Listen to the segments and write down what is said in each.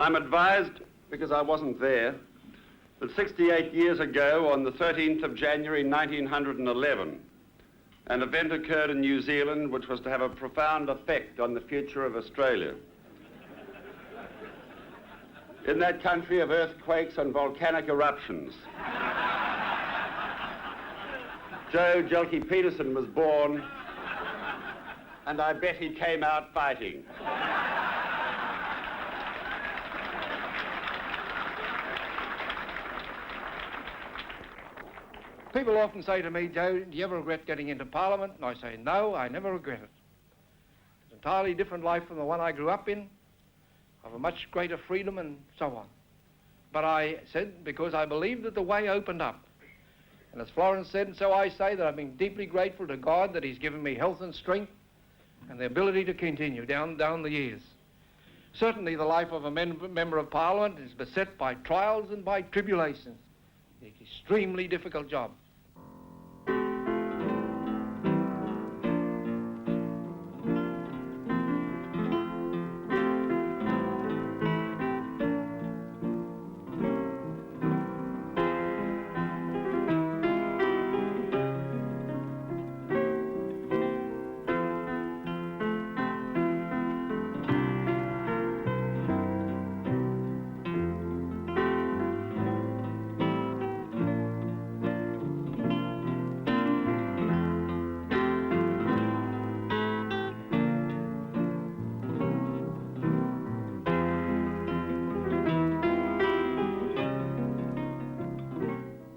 I'm advised, because I wasn't there, that 68 years ago, on the 13th of January 1911, an event occurred in New Zealand which was to have a profound effect on the future of Australia. In that country of earthquakes and volcanic eruptions, Joe Jelke Peterson was born, and I bet he came out fighting. People often say to me, Joe, do you ever regret getting into Parliament? And I say, no, I never regret it. It's an entirely different life from the one I grew up in. I have a much greater freedom and so on. But I said, because I believe that the way opened up. And as Florence said, and so I say, that I've been deeply grateful to God that he's given me health and strength and the ability to continue down the years. Certainly the life of a member of Parliament is beset by trials and by tribulations. It's an extremely difficult job.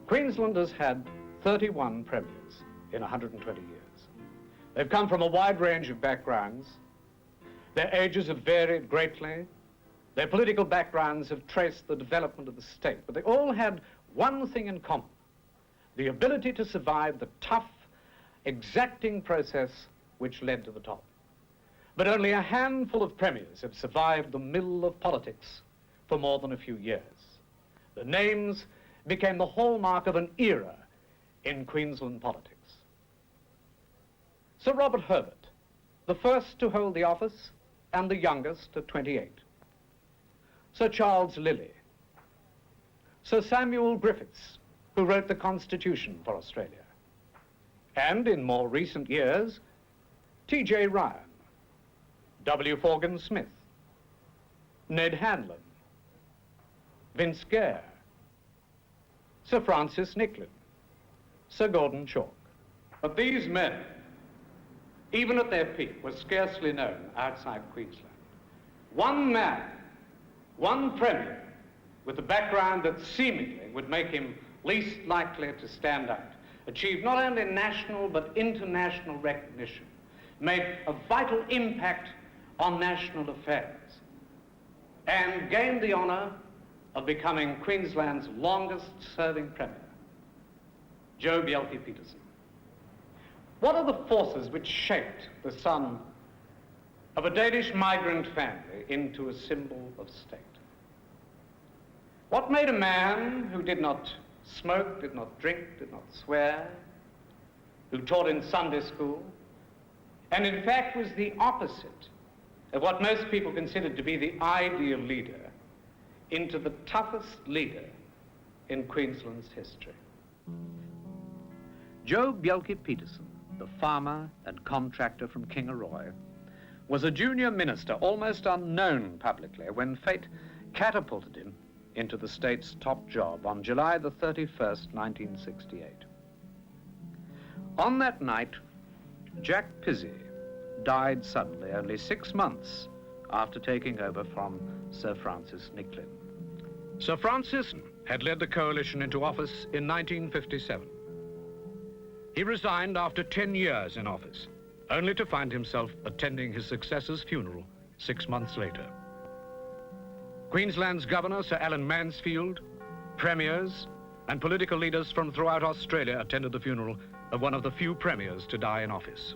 Queensland has had 31 premiers in 120 years. They've come from a wide range of backgrounds. Their ages have varied greatly. Their political backgrounds have traced the development of the state, but they all had one thing in common: the ability to survive the tough, exacting process which led to the top. But only a handful of premiers have survived the mill of politics for more than a few years. The names became the hallmark of an era in Queensland politics. Sir Robert Herbert, the first to hold the office and the youngest at 28. Sir Charles Lilly. Sir Samuel Griffiths, who wrote the Constitution for Australia. And in more recent years, T.J. Ryan, W. Forgan Smith, Ned Hanlon, Vince Gare, Sir Francis Nicklin, Sir Gordon Chalk. But these men, even at their peak, were scarcely known outside Queensland. One man, one premier, with a background that seemingly would make him least likely to stand out, achieved not only national but international recognition, made a vital impact on national affairs, and gained the honor of becoming Queensland's longest-serving premier, Joe Jelke Peterson. What are the forces which shaped the son of a Danish migrant family into a symbol of state? What made a man who did not smoke, did not drink, did not swear, who taught in Sunday school, and in fact was the opposite of what most people considered to be the ideal leader, into the toughest leader in Queensland's history? Joe Jelke Peterson, the farmer and contractor from Kingaroy, was a junior minister almost unknown publicly when fate catapulted him into the state's top job on July the 31st, 1968. On that night, Jack Pizzey died suddenly, only 6 months after taking over from Sir Francis Nicklin. Sir Francis had led the coalition into office in 1957. He resigned after 10 years in office, only to find himself attending his successor's funeral 6 months later. Queensland's Governor, Sir Alan Mansfield, premiers, and political leaders from throughout Australia attended the funeral of one of the few premiers to die in office.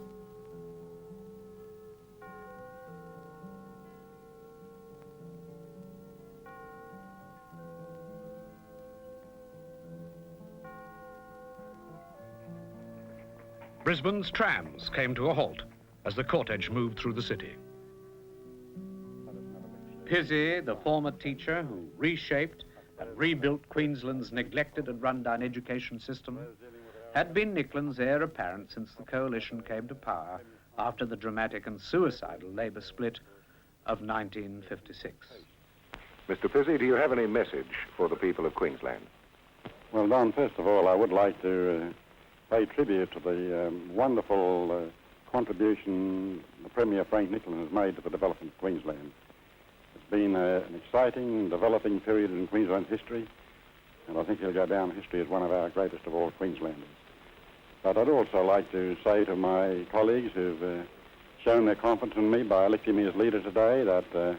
Brisbane's trams came to a halt as the cortege moved through the city. Pizzey, the former teacher who reshaped and rebuilt Queensland's neglected and run-down education system, had been Nicklins' heir apparent since the coalition came to power after the dramatic and suicidal Labour split of 1956. Mr. Pizzey, do you have any message for the people of Queensland? Well, Don, first of all, I would like to pay tribute to the wonderful contribution the Premier Frank Nicklin has made to the development of Queensland. It's been an exciting, developing period in Queensland's history, and I think he'll go down in history as one of our greatest of all Queenslanders. But I'd also like to say to my colleagues who've shown their confidence in me by electing me as leader today that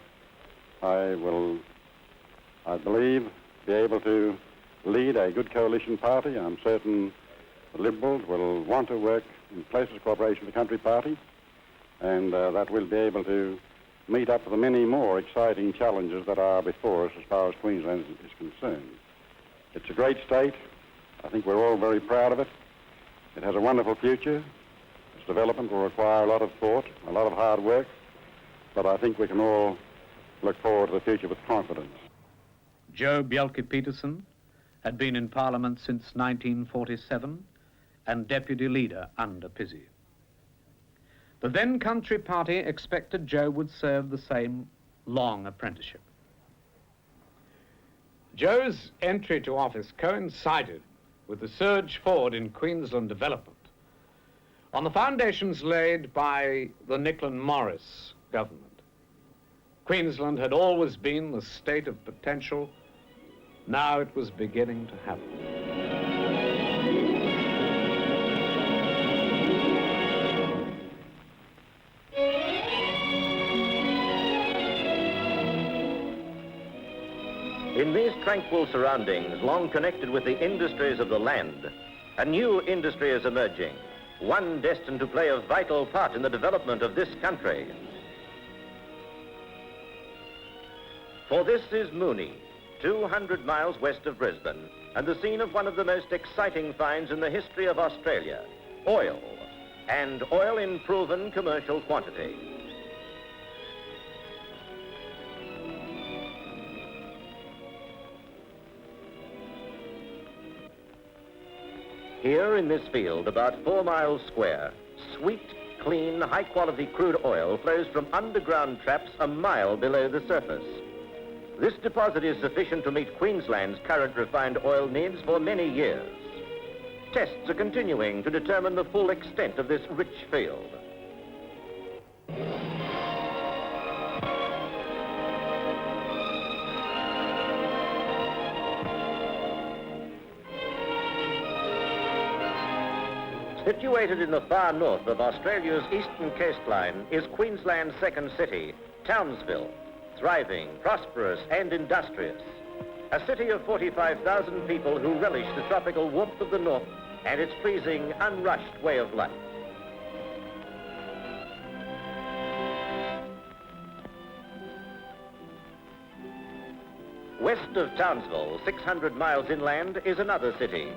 I will, I believe, be able to lead a good coalition party. I'm certain the Liberals will want to work in closest cooperation with the Country Party, and that we'll be able to meet up to the many more exciting challenges that are before us as far as Queensland is concerned. It's a great state. I think we're all very proud of it. It has a wonderful future. Its development will require a lot of thought, a lot of hard work, but I think we can all look forward to the future with confidence. Joe Bjelke-Petersen had been in Parliament since 1947 and deputy leader under Pizzey. The then Country Party expected Joe would serve the same long apprenticeship. Joe's entry to office coincided with the surge forward in Queensland development on the foundations laid by the Nicklin-Morris government. Queensland had always been the state of potential. Now it was beginning to happen. In these tranquil surroundings, long connected with the industries of the land, a new industry is emerging, one destined to play a vital part in the development of this country. For this is Mooney, 200 miles west of Brisbane, and the scene of one of the most exciting finds in the history of Australia, oil, and oil in proven commercial quantity. Here in this field, about 4 miles square, sweet, clean, high-quality crude oil flows from underground traps a mile below the surface. This deposit is sufficient to meet Queensland's current refined oil needs for many years. Tests are continuing to determine the full extent of this rich field. Situated in the far north of Australia's eastern coastline is Queensland's second city, Townsville, thriving, prosperous and industrious. A city of 45,000 people who relish the tropical warmth of the north and its pleasing, unrushed way of life. West of Townsville, 600 miles inland, is another city,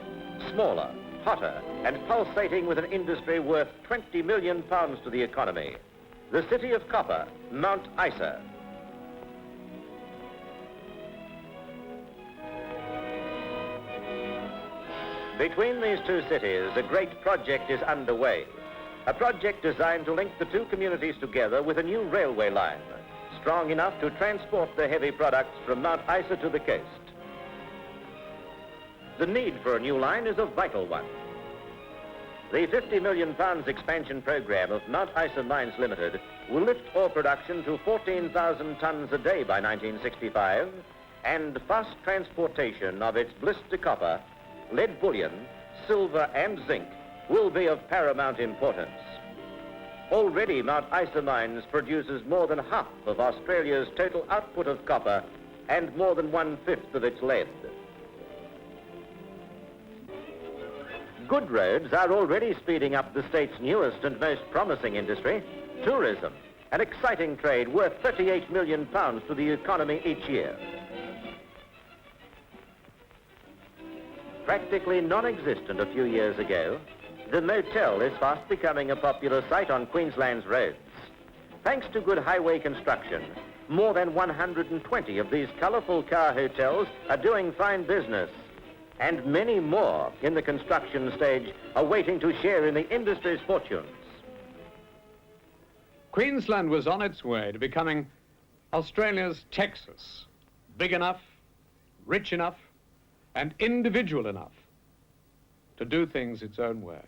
smaller, hotter, and pulsating with an industry worth £20 million to the economy. The city of copper, Mount Isa. Between these two cities, a great project is underway. A project designed to link the two communities together with a new railway line, strong enough to transport the heavy products from Mount Isa to the coast. The need for a new line is a vital one. The £50 million expansion program of Mount Isa Mines Limited will lift ore production to 14,000 tonnes a day by 1965, and fast transportation of its blister copper, lead bullion, silver and zinc will be of paramount importance. Already Mount Isa Mines produces more than half of Australia's total output of copper and more than 1/5 of its lead. Good roads are already speeding up the state's newest and most promising industry, tourism, an exciting trade worth £38 million to the economy each year. Practically non-existent a few years ago, the motel is fast becoming a popular sight on Queensland's roads. Thanks to good highway construction, more than 120 of these colourful car hotels are doing fine business, and many more in the construction stage are waiting to share in the industry's fortunes. Queensland was on its way to becoming Australia's Texas, big enough, rich enough, and individual enough to do things its own way.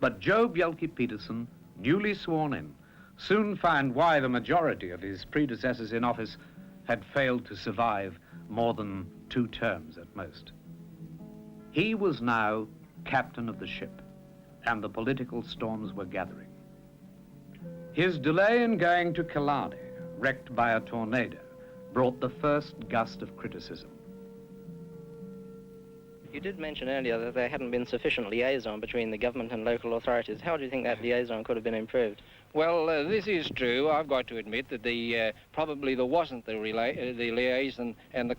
But Joe Bjelke-Petersen, newly sworn in, soon found why the majority of his predecessors in office had failed to survive more than 2 terms at most. He was now captain of the ship, and the political storms were gathering. His delay in going to Killarney, wrecked by a tornado, brought the first gust of criticism. You did mention earlier that there hadn't been sufficient liaison between the government and local authorities. How do you think that liaison could have been improved? Well, this is true. I've got to admit that probably there wasn't the liaison and the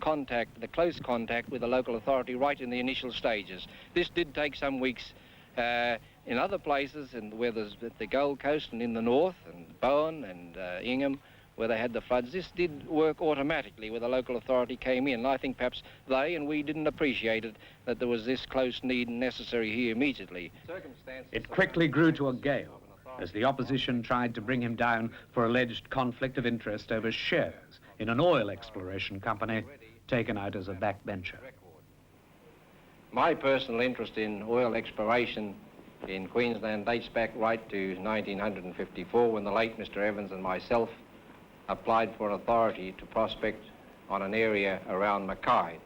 close contact with the local authority right in the initial stages. This did take some weeks in other places, and where there's the Gold Coast and in the north, and Bowen and Ingham, where they had the floods. This did work automatically where the local authority came in. I think perhaps they and we didn't appreciate it, that there was this close need necessary here immediately. It quickly grew to a gale as the opposition tried to bring him down for alleged conflict of interest over shares in an oil exploration company taken out as a backbencher. My personal interest in oil exploration in Queensland dates back right to 1954, when the late Mr. Evans and myself applied for authority to prospect on an area around Mackay.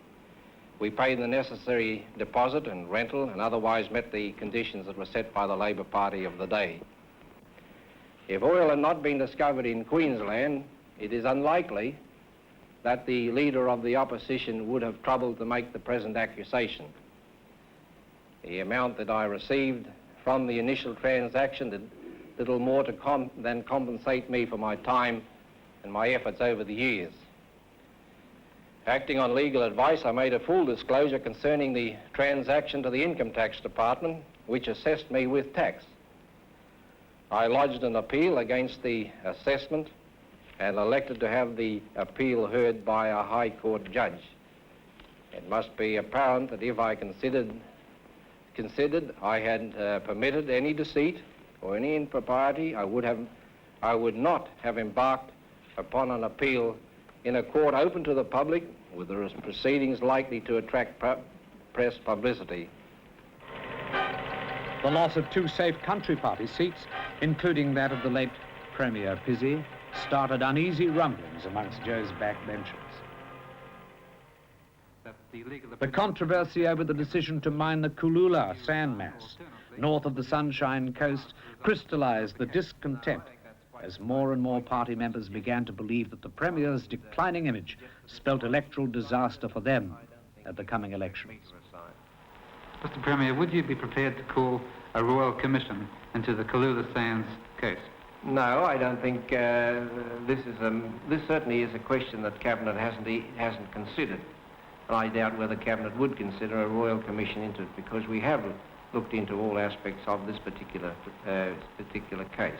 We paid the necessary deposit and rental and otherwise met the conditions that were set by the Labor Party of the day. If oil had not been discovered in Queensland, it is unlikely that the leader of the opposition would have troubled to make the present accusation. The amount that I received from the initial transaction did little more than compensate me for my time and my efforts over the years. Acting on legal advice, I made a full disclosure concerning the transaction to the Income Tax Department, which assessed me with tax. I lodged an appeal against the assessment and elected to have the appeal heard by a High Court judge. It must be apparent that if I considered I had permitted any deceit or any impropriety, I would not have embarked upon an appeal in a court open to the public with the proceedings likely to attract press publicity. The loss of 2 safe country party seats, including that of the late Premier Pizzey, started uneasy rumblings amongst Joe's backbenchers. The controversy over the decision to mine the Kulula sandmass north of the Sunshine Coast crystallized the discontent as more and more party members began to believe that the Premier's declining image spelt electoral disaster for them at the coming elections. Mr. Premier, would you be prepared to call a royal commission into the Kulula Sands case? No, I don't think this certainly is a question that Cabinet hasn't considered. And I doubt whether Cabinet would consider a royal commission into it, because we have looked into all aspects of this particular case.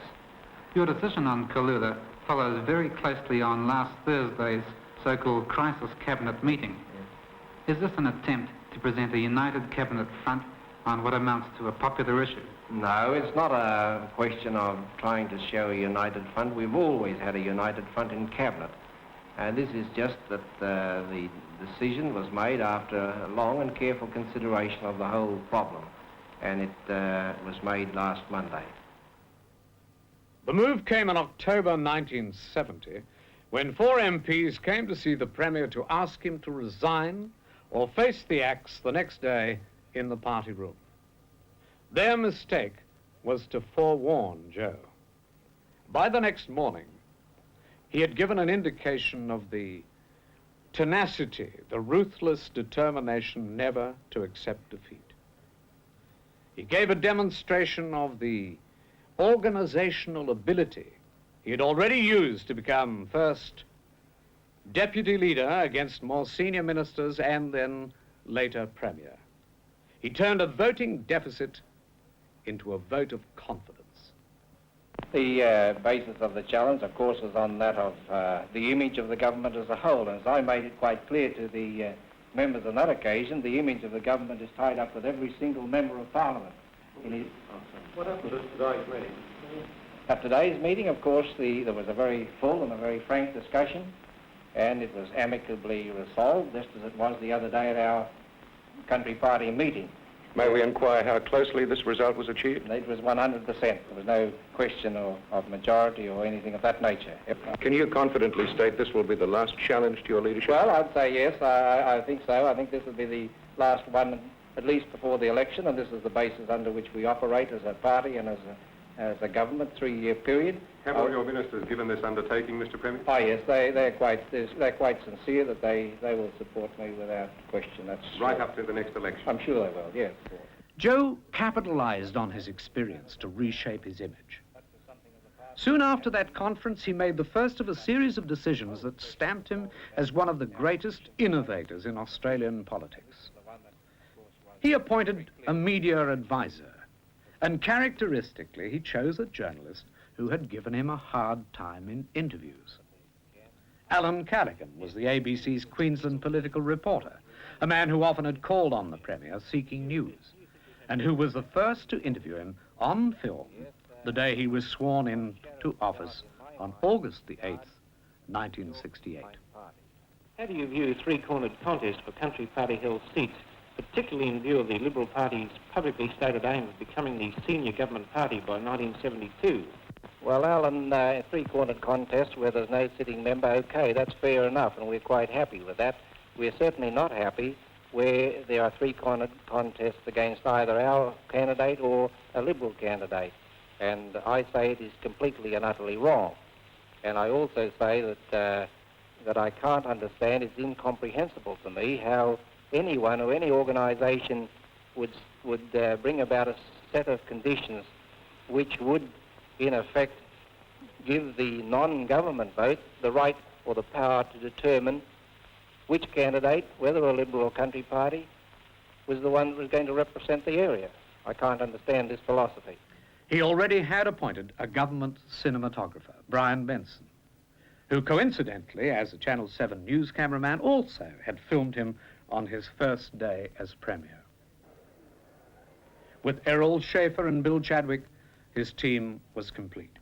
Your decision on Kulula follows very closely on last Thursday's so-called crisis cabinet meeting. Is this an attempt to present a united cabinet front on what amounts to a popular issue? No, it's not a question of trying to show a united front. We've always had a united front in cabinet. And this is just that the decision was made after a long and careful consideration of the whole problem. And it was made last Monday. The move came in October 1970, when 4 MPs came to see the Premier to ask him to resign or face the axe the next day in the party room. Their mistake was to forewarn Joe. By the next morning, he had given an indication of the tenacity, the ruthless determination never to accept defeat. He gave a demonstration of the organizational ability he had already used to become first deputy leader against more senior ministers and then later Premier. He turned a voting deficit into a vote of confidence. The basis of the challenge, of course, is on that of the image of the government as a whole. And as I made it quite clear to the members on that occasion, the image of the government is tied up with every single member of Parliament. What happened at today's meeting? At today's meeting, of course, there was a very full and a very frank discussion, and it was amicably resolved, just as it was the other day at our country party meeting. May we inquire how closely this result was achieved? It was 100%. There was no question of majority or anything of that nature. Can you confidently state this will be the last challenge to your leadership? Well, I'd say yes. I think so. I think this will be the last one, at least before the election, and this is the basis under which we operate as a party and as a government, 3-year period. Have all your ministers given this undertaking, Mr. Premier? Oh yes, they're quite sincere that they will support me without question. That's Right up to the next election? I'm sure they will, yes. Joe capitalized on his experience to reshape his image. Soon after that conference, he made the first of a series of decisions that stamped him as one of the greatest innovators in Australian politics. He appointed a media advisor, and characteristically, he chose a journalist who had given him a hard time in interviews. Alan Callaghan was the ABC's Queensland political reporter, a man who often had called on the Premier seeking news, and who was the first to interview him on film the day he was sworn into office on August the 8th, 1968. How do you view a three-cornered contest for country party held seats, particularly in view of the Liberal Party's publicly stated aim of becoming the senior government party by 1972? Well, Alan, a three-cornered contest where there's no sitting member, okay, that's fair enough, and we're quite happy with that. We're certainly not happy where there are three-cornered contests against either our candidate or a Liberal candidate. And I say it is completely and utterly wrong. And I also say that I can't understand, it's incomprehensible to me how anyone or any organisation would bring about a set of conditions which would, in effect, give the non-government vote the right or the power to determine which candidate, whether a Liberal or country party, was the one that was going to represent the area. I can't understand this philosophy. He already had appointed a government cinematographer, Brian Benson, who coincidentally, as a Channel 7 news cameraman, also had filmed him on his first day as Premier. With Errol Schaefer and Bill Chadwick, his team was complete.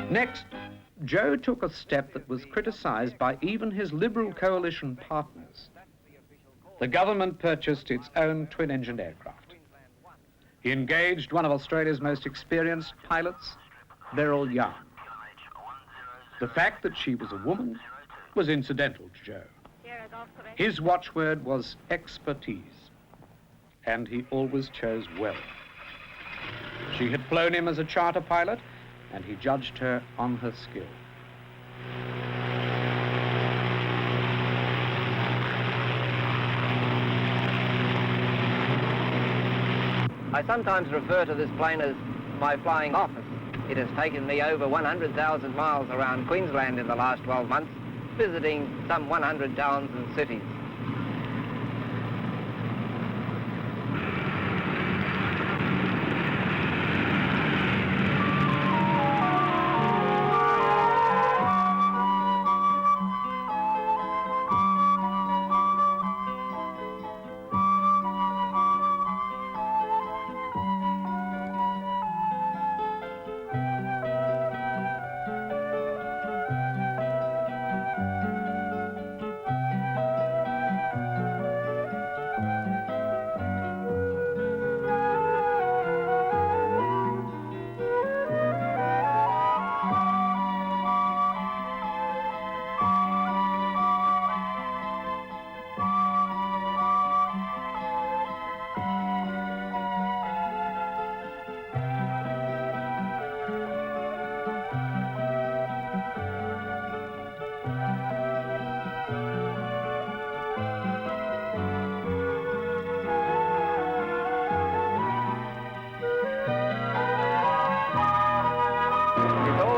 Next, Joe took a step that was criticised by even his Liberal coalition partners. The government purchased its own twin-engined aircraft. He engaged one of Australia's most experienced pilots, Beryl Young. The fact that she was a woman was incidental to Joe. His watchword was expertise, and he always chose well. She had flown him as a charter pilot, and he judged her on her skill. I sometimes refer to this plane as my flying office. It has taken me over 100,000 miles around Queensland in the last 12 months, visiting some 100 towns and cities.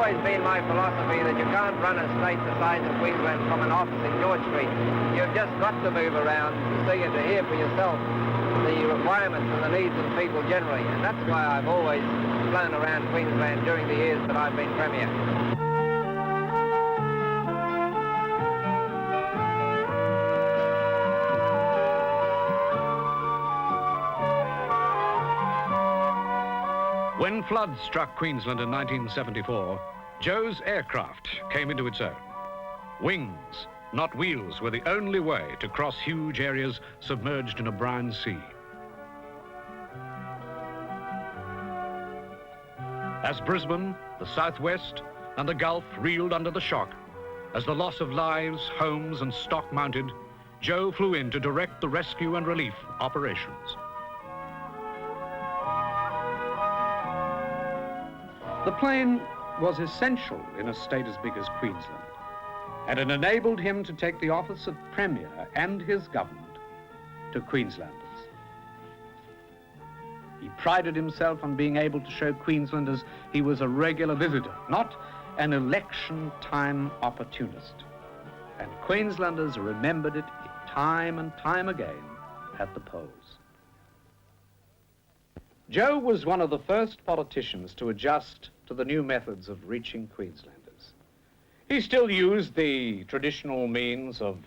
always been my philosophy that you can't run a state the size of Queensland from an office in George Street. You've just got to move around to see and to hear for yourself the requirements and the needs of the people generally. And that's why I've always flown around Queensland during the years that I've been Premier. When floods struck Queensland in 1974, Joe's aircraft came into its own. Wings, not wheels, were the only way to cross huge areas submerged in a brine sea. As Brisbane, the southwest, and the Gulf reeled under the shock, as the loss of lives, homes, and stock mounted, Joe flew in to direct the rescue and relief operations. The plane was essential in a state as big as Queensland, and it enabled him to take the office of Premier and his government to Queenslanders. He prided himself on being able to show Queenslanders he was a regular visitor, not an election-time opportunist. And Queenslanders remembered it time and time again at the polls. Joe was one of the first politicians to adjust to the new methods of reaching Queenslanders. He still used the traditional means of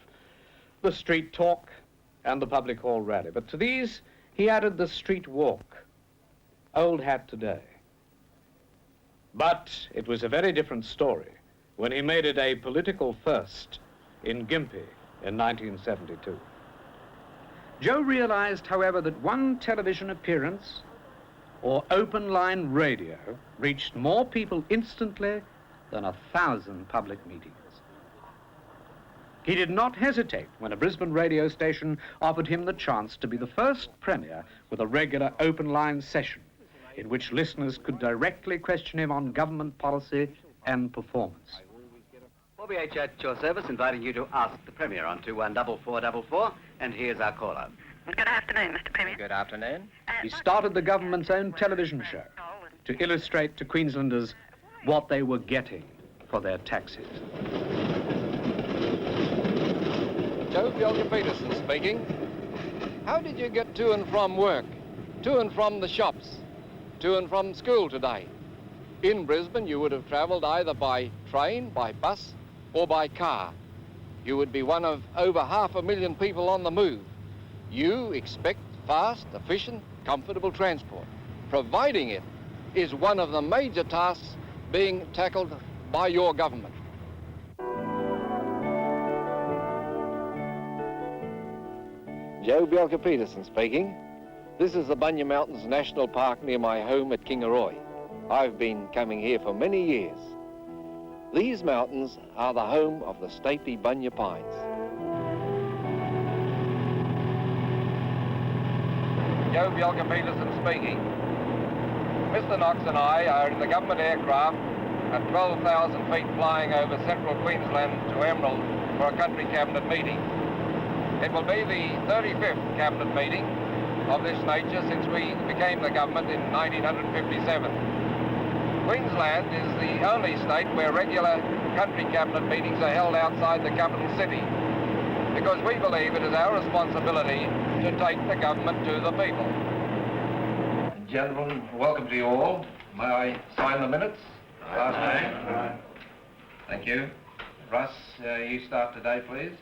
the street talk and the public hall rally, but to these he added the street walk, old hat today. But it was a very different story when he made it a political first in Gympie in 1972. Joe realized, however, that one television appearance or open line radio reached more people instantly than 1,000 public meetings. He did not hesitate when a Brisbane radio station offered him the chance to be the first Premier with a regular open line session in which listeners could directly question him on government policy and performance. 4BH at your service, inviting you to ask the Premier on 214444, and here's our caller. Good afternoon, Mr. Premier. Good afternoon. He started the government's own television show to illustrate to Queenslanders what they were getting for their taxes. Joe Bjelke-Petersen speaking. How did you get to and from work, to and from the shops, to and from school today? In Brisbane, you would have travelled either by train, by bus, or by car. You would be one of over 500,000 people on the move. You expect fast, efficient, comfortable transport. Providing it is one of the major tasks being tackled by your government. Joe Bjelke-Petersen speaking. This is the Bunya Mountains National Park near my home at Kingaroy. I've been coming here for many years. These mountains are the home of the stately Bunya pines. Joe Bjelke-Petersen speaking. Mr. Knox and I are in the government aircraft at 12,000 feet flying over central Queensland to Emerald for a country cabinet meeting. It will be the 35th cabinet meeting of this nature since we became the government in 1957. Queensland is the only state where regular country cabinet meetings are held outside the capital city, because we believe it is our responsibility to take the government to the people. Gentlemen, welcome to you all. May I sign the minutes? Aye. Thank you. Russ, you start today, please.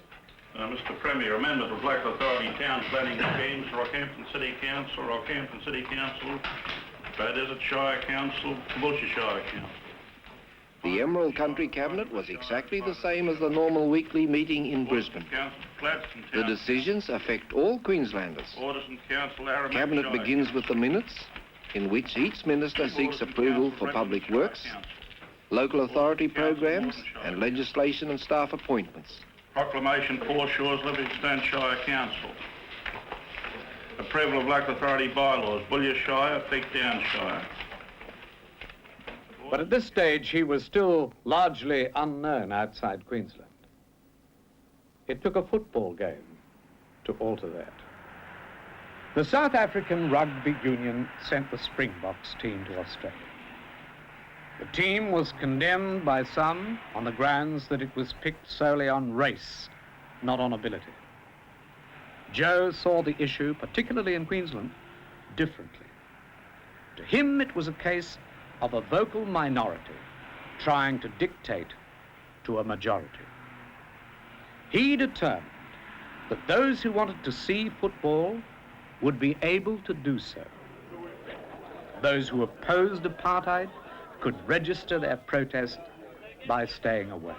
Mr. Premier, a member of Local Authority Town Planning Schemes, Rockhampton City Council, Rockhampton City Council, Bay Desert Shire Council, Caboolture Shire Council. The Emerald Country Cabinet was exactly the same as the normal weekly meeting in Brisbane. The decisions affect all Queenslanders. Cabinet begins with the minutes, in which each minister seeks approval for public works, local authority programs, and legislation and staff appointments. Proclamation Foreshores, Livingstone Shire Council. Approval of local authority bylaws, Bunya Shire, Peak Down Shire. But at this stage, he was still largely unknown outside Queensland. It took a football game to alter that. The South African Rugby Union sent the Springboks team to Australia. The team was condemned by some on the grounds that it was picked solely on race, not on ability. Joe saw the issue, particularly in Queensland, differently. To him, it was a case of a vocal minority trying to dictate to a majority. He determined that those who wanted to see football would be able to do so. Those who opposed apartheid could register their protest by staying away.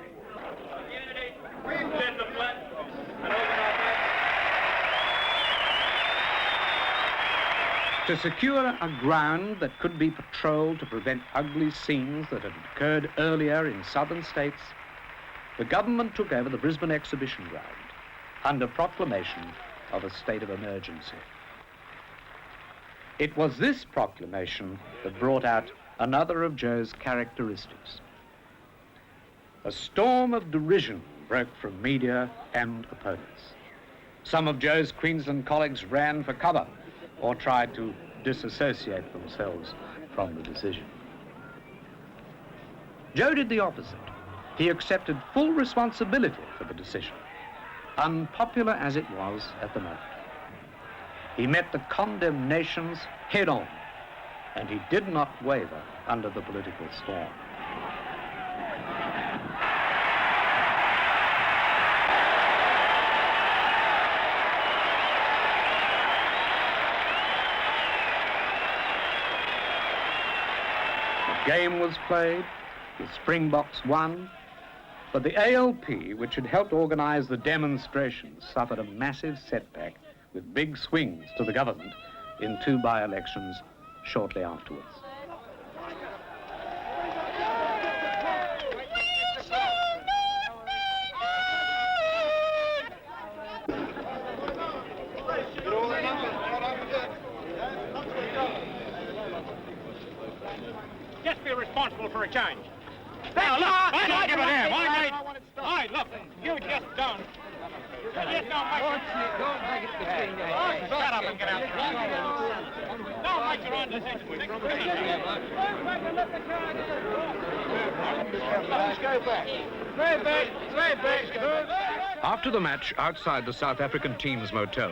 To secure a ground that could be patrolled to prevent ugly scenes that had occurred earlier in southern states, the government took over the Brisbane Exhibition Ground under proclamation of a state of emergency. It was this proclamation that brought out another of Joe's characteristics. A storm of derision broke from media and opponents. Some of Joe's Queensland colleagues ran for cover or tried to disassociate themselves from the decision. Joe did the opposite. He accepted full responsibility for the decision, unpopular as it was at the moment. He met the condemnations head-on, and he did not waver under the political storm. The game was played, the Springboks won, but the ALP, which had helped organise the demonstrations, suffered a massive setback with big swings to the government in 2 by-elections shortly afterwards. Just be responsible for a change. Now, look, I don't give a damn. I look, you just don't. Don't make it between your hands. Shut up and get out. Don't make your own decisions. Let's go back. Straight back. After the match outside the South African team's motel,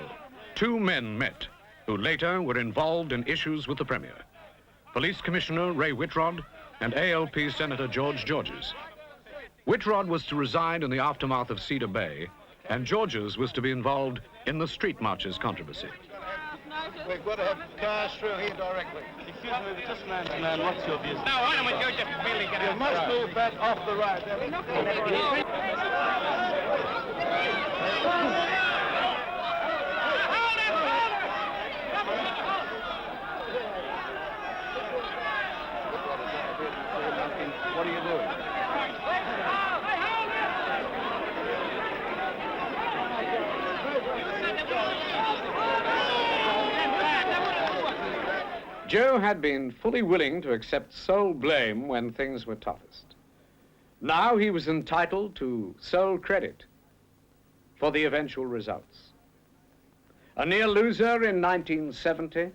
2 men met who later were involved in issues with the Premier. Police Commissioner Ray Whitrod and ALP Senator George Georges. Whitrod was to reside in the aftermath of Cedar Bay, and Georges was to be involved in the street marches controversy. We've got to have cars through here directly. Excuse me, just man to man, what's your view? No, I don't want you just really get out. You must move back off the road. What are you doing? Joe had been fully willing to accept sole blame when things were toughest. Now he was entitled to sole credit for the eventual results. A near loser in 1970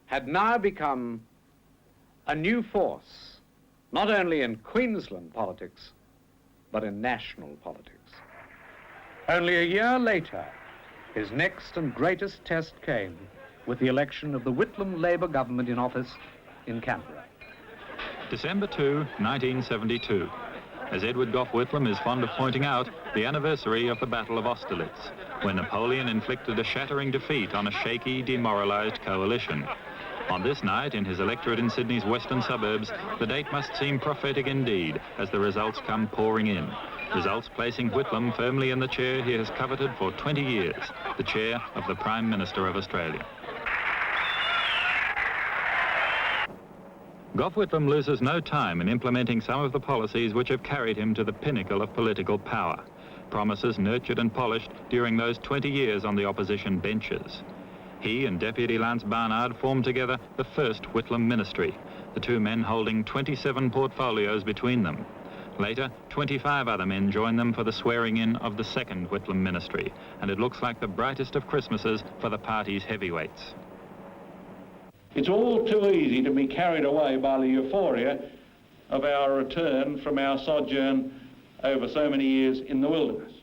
had now become a new force, not only in Queensland politics, but in national politics. Only a year later, his next and greatest test came with the election of the Whitlam Labour government in office in Canberra. December 2, 1972. As Edward Gough Whitlam is fond of pointing out, the anniversary of the Battle of Austerlitz, when Napoleon inflicted a shattering defeat on a shaky, demoralised coalition. On this night, in his electorate in Sydney's western suburbs, the date must seem prophetic indeed, as the results come pouring in. Results placing Whitlam firmly in the chair he has coveted for 20 years, the chair of the Prime Minister of Australia. Gough Whitlam loses no time in implementing some of the policies which have carried him to the pinnacle of political power, promises nurtured and polished during those 20 years on the opposition benches. He and Deputy Lance Barnard formed together the first Whitlam ministry, the 2 men holding 27 portfolios between them. Later, 25 other men joined them for the swearing-in of the second Whitlam ministry, and it looks like the brightest of Christmases for the party's heavyweights. It's all too easy to be carried away by the euphoria of our return from our sojourn over so many years in the wilderness.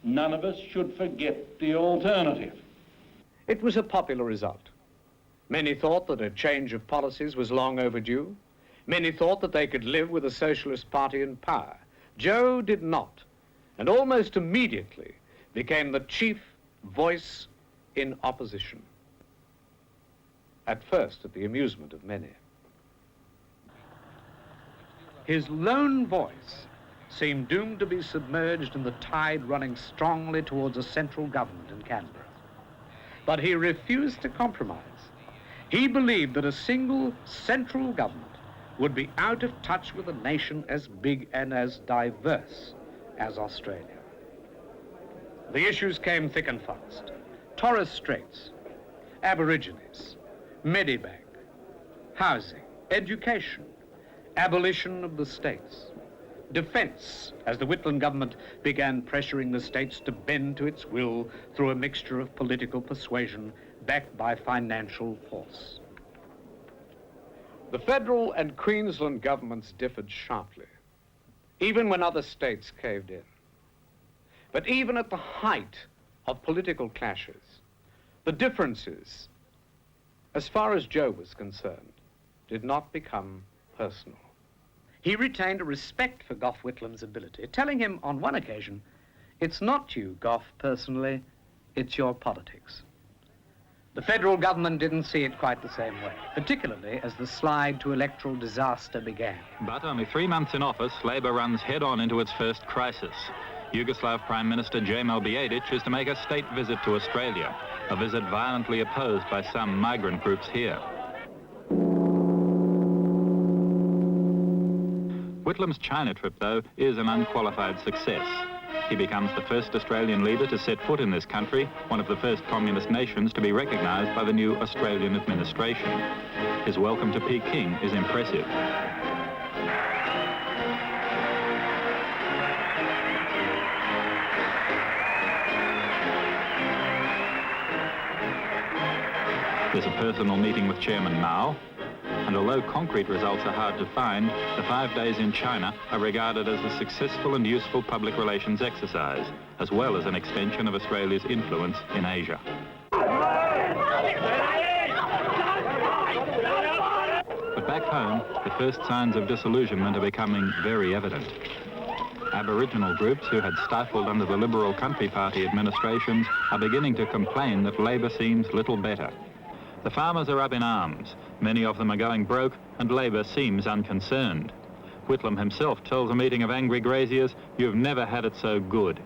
None of us should forget the alternative. It was a popular result. Many thought that a change of policies was long overdue. Many thought that they could live with a socialist party in power. Joe did not, and almost immediately became the chief voice in opposition. At first, at the amusement of many. His lone voice seemed doomed to be submerged in the tide running strongly towards a central government in Canberra. But he refused to compromise. He believed that a single central government would be out of touch with a nation as big and as diverse as Australia. The issues came thick and fast. Torres Straits, Aborigines, Medibank, housing, education, abolition of the states, defence, as the Whitlam government began pressuring the states to bend to its will through a mixture of political persuasion backed by financial force. The federal and Queensland governments differed sharply, even when other states caved in. But even at the height of political clashes, the differences, as far as Joe was concerned, did not become personal. He retained a respect for Gough Whitlam's ability, telling him on one occasion, "It's not you, Gough, personally, it's your politics." The federal government didn't see it quite the same way, particularly as the slide to electoral disaster began. But only 3 months in office, Labour runs head-on into its first crisis. Yugoslav Prime Minister Djemil Bijedic is to make a state visit to Australia, a visit violently opposed by some migrant groups here. Whitlam's China trip, though, is an unqualified success. He becomes the first Australian leader to set foot in this country, one of the first communist nations to be recognised by the new Australian administration. His welcome to Peking is impressive. There's a personal meeting with Chairman Mao, and although concrete results are hard to find, the 5 days in China are regarded as a successful and useful public relations exercise, as well as an extension of Australia's influence in Asia. But back home, the first signs of disillusionment are becoming very evident. Aboriginal groups who had stifled under the Liberal Country Party administrations are beginning to complain that Labor seems little better. The farmers are up in arms. Many of them are going broke, and Labor seems unconcerned. Whitlam himself tells a meeting of angry graziers, "You've never had it so good."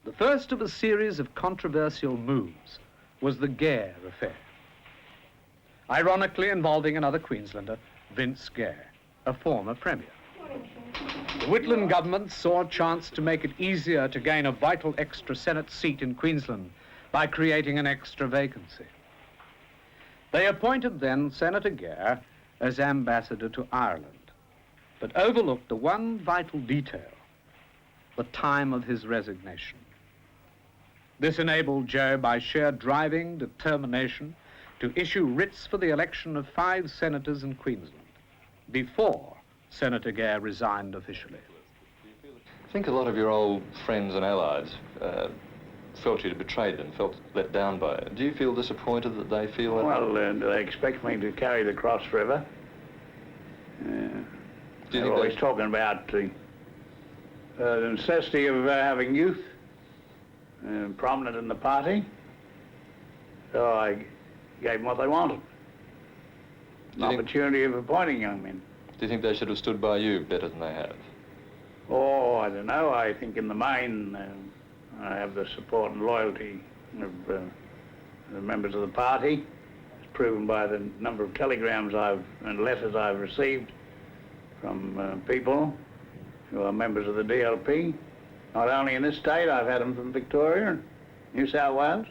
The first of a series of controversial moves was the Gare affair, ironically involving another Queenslander, Vince Gare, a former Premier. The Whitlam government saw a chance to make it easier to gain a vital extra Senate seat in Queensland by creating an extra vacancy. They appointed then Senator Gare as ambassador to Ireland, but overlooked the one vital detail, the time of his resignation. This enabled Joe, by sheer driving determination, to issue writs for the election of 5 senators in Queensland, before Senator Gare resigned officially. I think a lot of your old friends and allies felt you'd betrayed them, felt let down by it. Do you feel disappointed that they feel that? Well, they expect me to carry the Cross River. They're always talking about the necessity of having youth prominent in the party. So I gave them what they wanted. An opportunity of appointing young men. Do you think they should have stood by you better than they have? Oh, I don't know. I think in the main, I have the support and loyalty of the members of the party. It's proven by the number of telegrams and letters I've received from people who are members of the DLP. Not only in this state, I've had them from Victoria, New South Wales.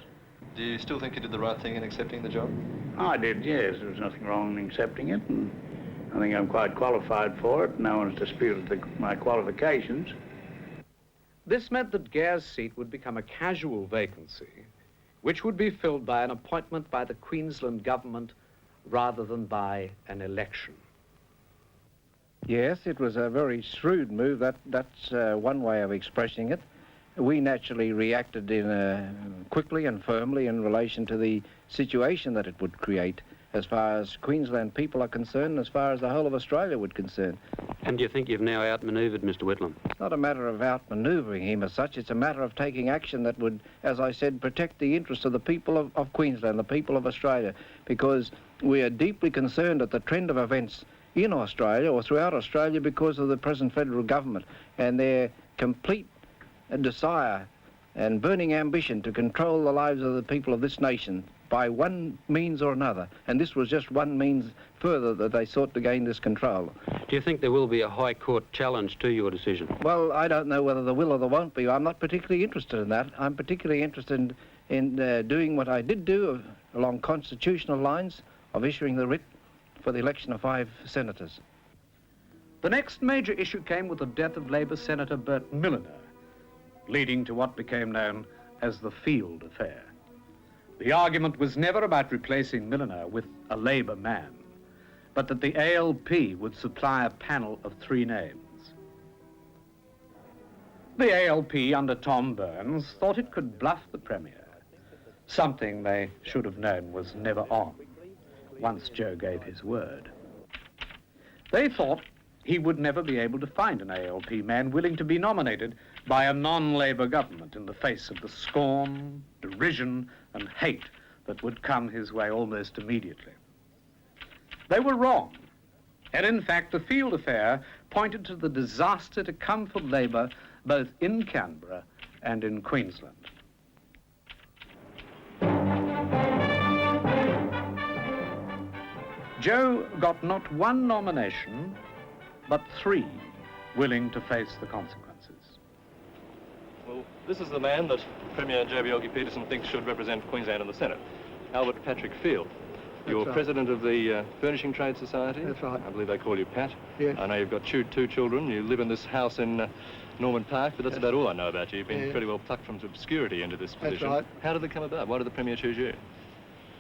Do you still think you did the right thing in accepting the job? I did, yes. There was nothing wrong in accepting it, and I think I'm quite qualified for it. No one's disputed my qualifications. This meant that Gare's seat would become a casual vacancy, which would be filled by an appointment by the Queensland government rather than by an election. Yes, it was a very shrewd move. That's one way of expressing it. We naturally reacted quickly and firmly in relation to the situation that it would create, as far as Queensland people are concerned, as far as the whole of Australia would concern. And do you think you've now outmanoeuvred Mr. Whitlam? It's not a matter of outmanoeuvring him as such. It's a matter of taking action that would, as I said, protect the interests of the people of Queensland, the people of Australia, because we are deeply concerned at the trend of events in Australia or throughout Australia because of the present federal government and their complete desire and burning ambition to control the lives of the people of this nation by one means or another. And this was just one means further that they sought to gain this control. Do you think there will be a High Court challenge to your decision? Well, I don't know whether there will or there won't be. I'm not particularly interested in that. I'm particularly interested in doing what I did do along constitutional lines of issuing the writ for the election of 5 senators. The next major issue came with the death of Labour Senator Bert Milliner, leading to what became known as the Field Affair. The argument was never about replacing Milliner with a Labour man, but that the ALP would supply a panel of 3 names. The ALP under Tom Burns thought it could bluff the Premier, something they should have known was never on, once Joe gave his word. They thought he would never be able to find an ALP man willing to be nominated by a non-Labour government in the face of the scorn, derision and hate that would come his way almost immediately. They were wrong, and in fact the Field Affair pointed to the disaster to come for Labour both in Canberra and in Queensland. Joe got not 1 nomination, but 3 willing to face the consequences. Well, this is the man that Premier Joe Bjelke-Petersen thinks should represent Queensland in the Senate, Albert Patrick Field. You're right. president of the Furnishing Trade Society. That's right. I believe they call you Pat. Yes. I know you've got 2 children. You live in this house in Norman Park, but that's about all I know about you. You've been pretty well plucked from obscurity into this position. right. How did it come about? Why did the Premier choose you?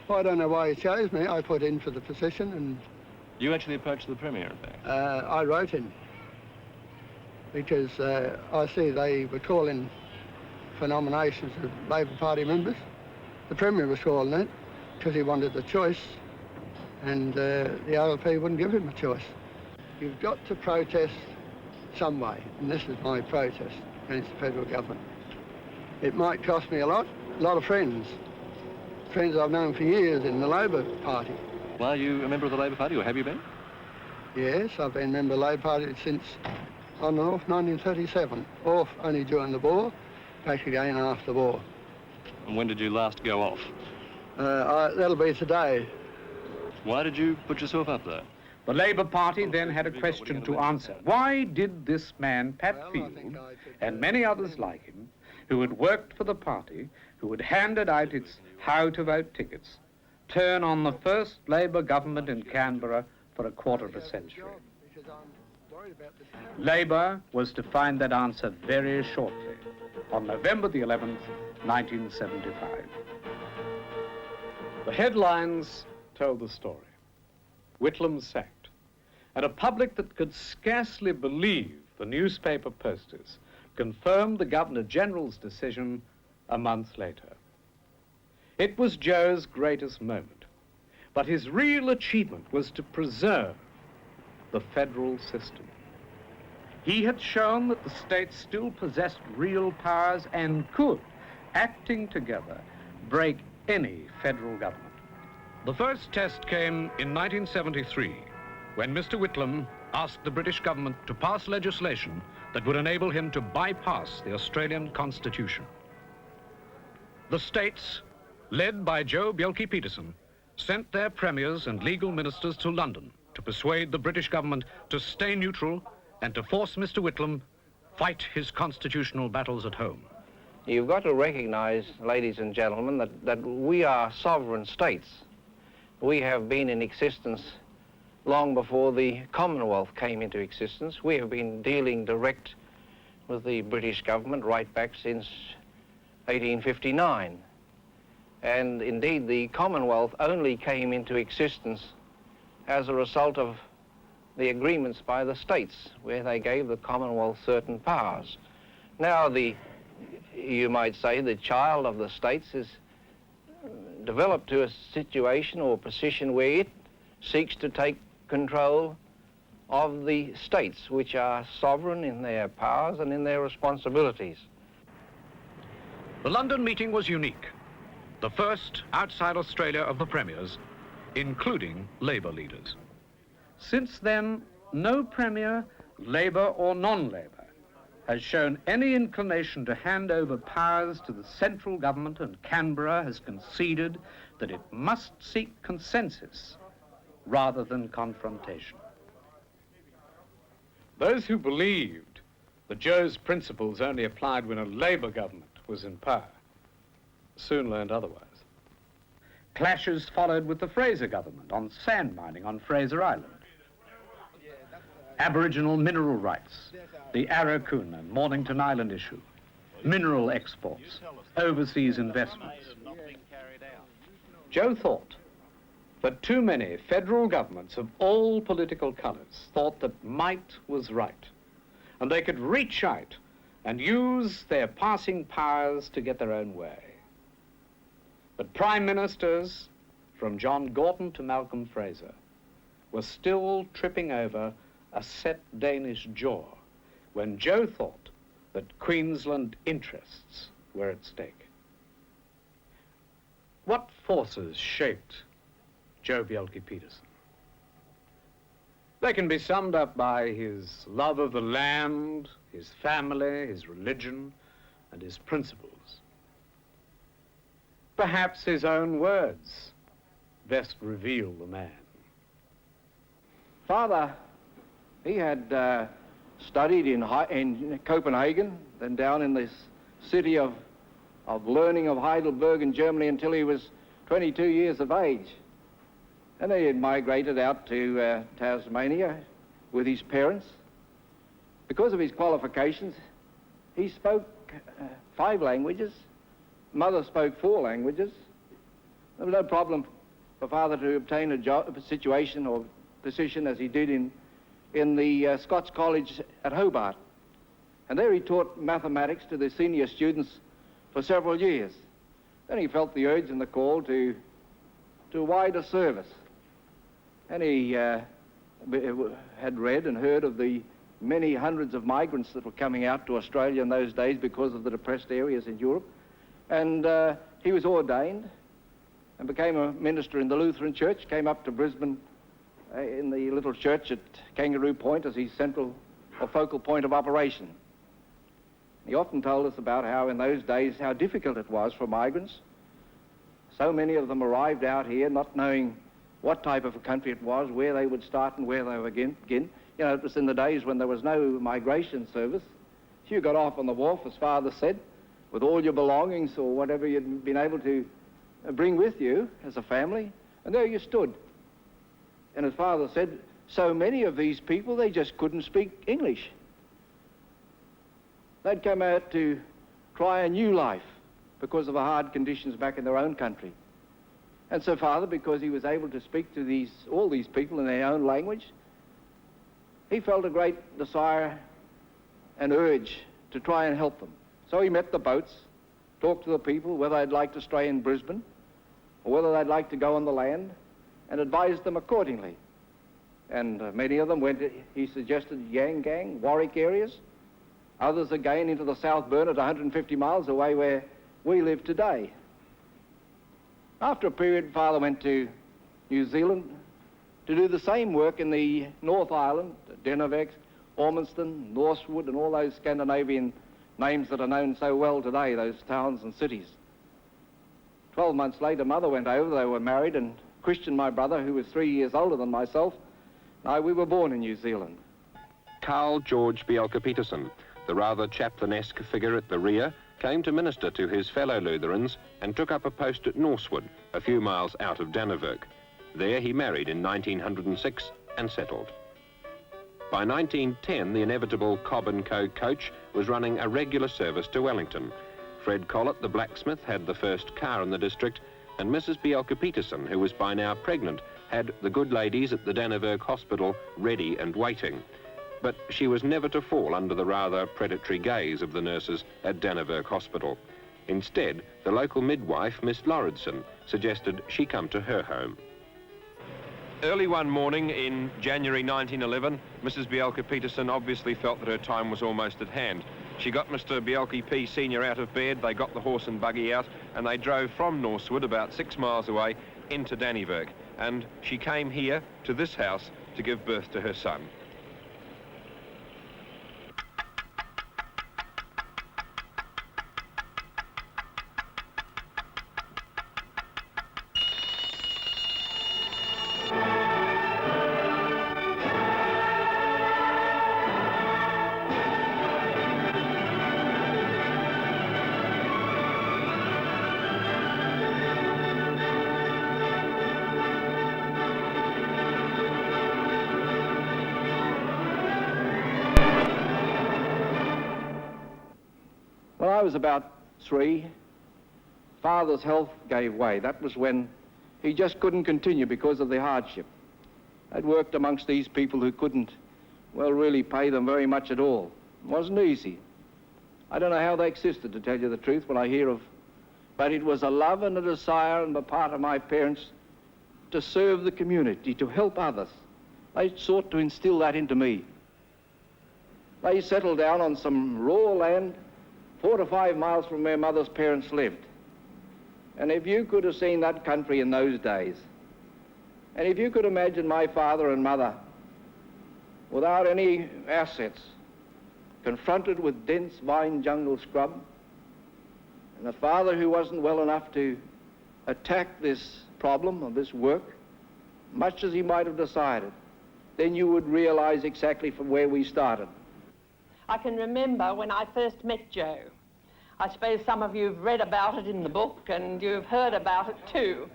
Well, I don't know why he chose me. I put in for the position and... You actually approached the Premier, in fact? I wrote in because I see they were calling for nominations of Labor Party members. The Premier was calling it because he wanted a choice and the ALP wouldn't give him a choice. You've got to protest some way, and this is my protest against the federal government. It might cost me a lot of friends I've known for years in the Labor Party. Well, are you a member of the Labor Party, or have you been? Yes, I've been a member of the Labor Party since, on and off, 1937. Off only during the war, back again after the war. And when did you last go off? That'll be today. Why did you put yourself up there? The Labour Party then had a question to answer. Why did this man, Pat Field, and many others like him, who had worked for the party, who had handed out its how-to-vote tickets, turn on the first Labour government in Canberra for a quarter of a century? Labour was to find that answer very shortly, on November the 11th, 1975. The headlines told the story. Whitlam sacked, and a public that could scarcely believe the newspaper posters confirmed the Governor-General's decision a month later. It was Joe's greatest moment, but his real achievement was to preserve the federal system. He had shown that the states still possessed real powers and could, acting together, break any federal government. The first test came in 1973, when Mr. Whitlam asked the British government to pass legislation that would enable him to bypass the Australian Constitution. The states, led by Joe Bjelke-Petersen, sent their premiers and legal ministers to London to persuade the British government to stay neutral and to force Mr. Whitlam fight his constitutional battles at home. You've got to recognize, ladies and gentlemen, that we are sovereign states. We have been in existence long before the Commonwealth came into existence. We have been dealing direct with the British government right back since 1859. And indeed, the Commonwealth only came into existence as a result of the agreements by the states, where they gave the Commonwealth certain powers. Now, you might say, the child of the states is developed to a situation or position where it seeks to take control of the states, which are sovereign in their powers and in their responsibilities. The London meeting was unique, the first outside Australia of the premiers, including Labour leaders. Since then, no Premier, Labour or non-Labour, has shown any inclination to hand over powers to the central government, and Canberra has conceded that it must seek consensus rather than confrontation. Those who believed that Joe's principles only applied when a Labour government was in power soon learned otherwise. Clashes followed with the Fraser government on sand mining on Fraser Island. Aboriginal mineral rights, the Arracoon and Mornington Island issue, mineral exports, overseas investments. Joe thought that too many federal governments of all political colours thought that might was right, and they could reach out and use their passing powers to get their own way. But prime ministers, from John Gorton to Malcolm Fraser, were still tripping over a set Danish jaw when Joe thought that Queensland interests were at stake. What forces shaped Joe Bjelke-Petersen? They can be summed up by his love of the land, his family, his religion, and his principles. Perhaps his own words best reveal the man. Father, he had studied in Copenhagen, then down in this city of learning of Heidelberg in Germany until he was 22 years of age. And he had migrated out to Tasmania with his parents. Because of his qualifications, he spoke 5 languages. Mother spoke 4 languages. There was no problem for Father to obtain a situation or position as he did in the Scots College at Hobart. And there he taught mathematics to the senior students for several years. Then he felt the urge and the call to wider service. And he had read and heard of the many hundreds of migrants that were coming out to Australia in those days because of the depressed areas in Europe. And he was ordained and became a minister in the Lutheran Church, came up to Brisbane in the little church at Kangaroo Point as his central or focal point of operation. He often told us about how in those days how difficult it was for migrants. So many of them arrived out here not knowing what type of a country it was, where they would start and where they would begin. You know, it was in the days when there was no migration service. You got off on the wharf, as Father said, with all your belongings or whatever you'd been able to bring with you as a family, and there you stood. And as Father said, so many of these people, they just couldn't speak English. They'd come out to try a new life because of the hard conditions back in their own country. And so Father, because he was able to speak to all these people in their own language, he felt a great desire and urge to try and help them. So he met the boats, talked to the people whether they'd like to stay in Brisbane or whether they'd like to go on the land, and advised them accordingly. And many of them went, he suggested, Yangang, Warwick areas. Others again into the South Burnett, 150 miles away where we live today. After a period, Father went to New Zealand to do the same work in the North Island, Dennevex, Ormiston, Northwood, and all those Scandinavian names that are known so well today, those towns and cities. 12 months later, Mother went over, they were married, and Christian, my brother, who was 3 years older than myself, we were born in New Zealand. Carl George Bjelke-Petersen, the rather chaplainesque figure at the rear, came to minister to his fellow Lutherans and took up a post at Northwood, a few miles out of Dannevirke. There he married in 1906 and settled. By 1910, the inevitable Cobb & Co. coach was running a regular service to Wellington. Fred Collett, the blacksmith, had the first car in the district, and Mrs. Bielka-Peterson, who was by now pregnant, had the good ladies at the Dannevirke Hospital ready and waiting. But she was never to fall under the rather predatory gaze of the nurses at Dannevirke Hospital. Instead, the local midwife, Miss Lauridsen, suggested she come to her home. Early one morning in January 1911, Mrs. Bielka-Peterson obviously felt that her time was almost at hand. She got Mr. Bielke P. Sr. out of bed, they got the horse and buggy out, and they drove from Northwood, about 6 miles away, into Dannevirke. And she came here to this house to give birth to her son. When I was about 3, Father's health gave way. That was when he just couldn't continue because of the hardship. I'd worked amongst these people who couldn't, well, really pay them very much at all. It wasn't easy. I don't know how they existed, to tell you the truth, when I hear of... But it was a love and a desire on the part of my parents to serve the community, to help others. They sought to instill that into me. They settled down on some raw land 4 to 5 miles from where Mother's parents lived. And if you could have seen that country in those days, and if you could imagine my father and mother without any assets, confronted with dense vine jungle scrub, and a father who wasn't well enough to attack this problem or this work, much as he might have decided, then you would realize exactly from where we started. I can remember when I first met Joe. I suppose some of you have read about it in the book and you've heard about it too.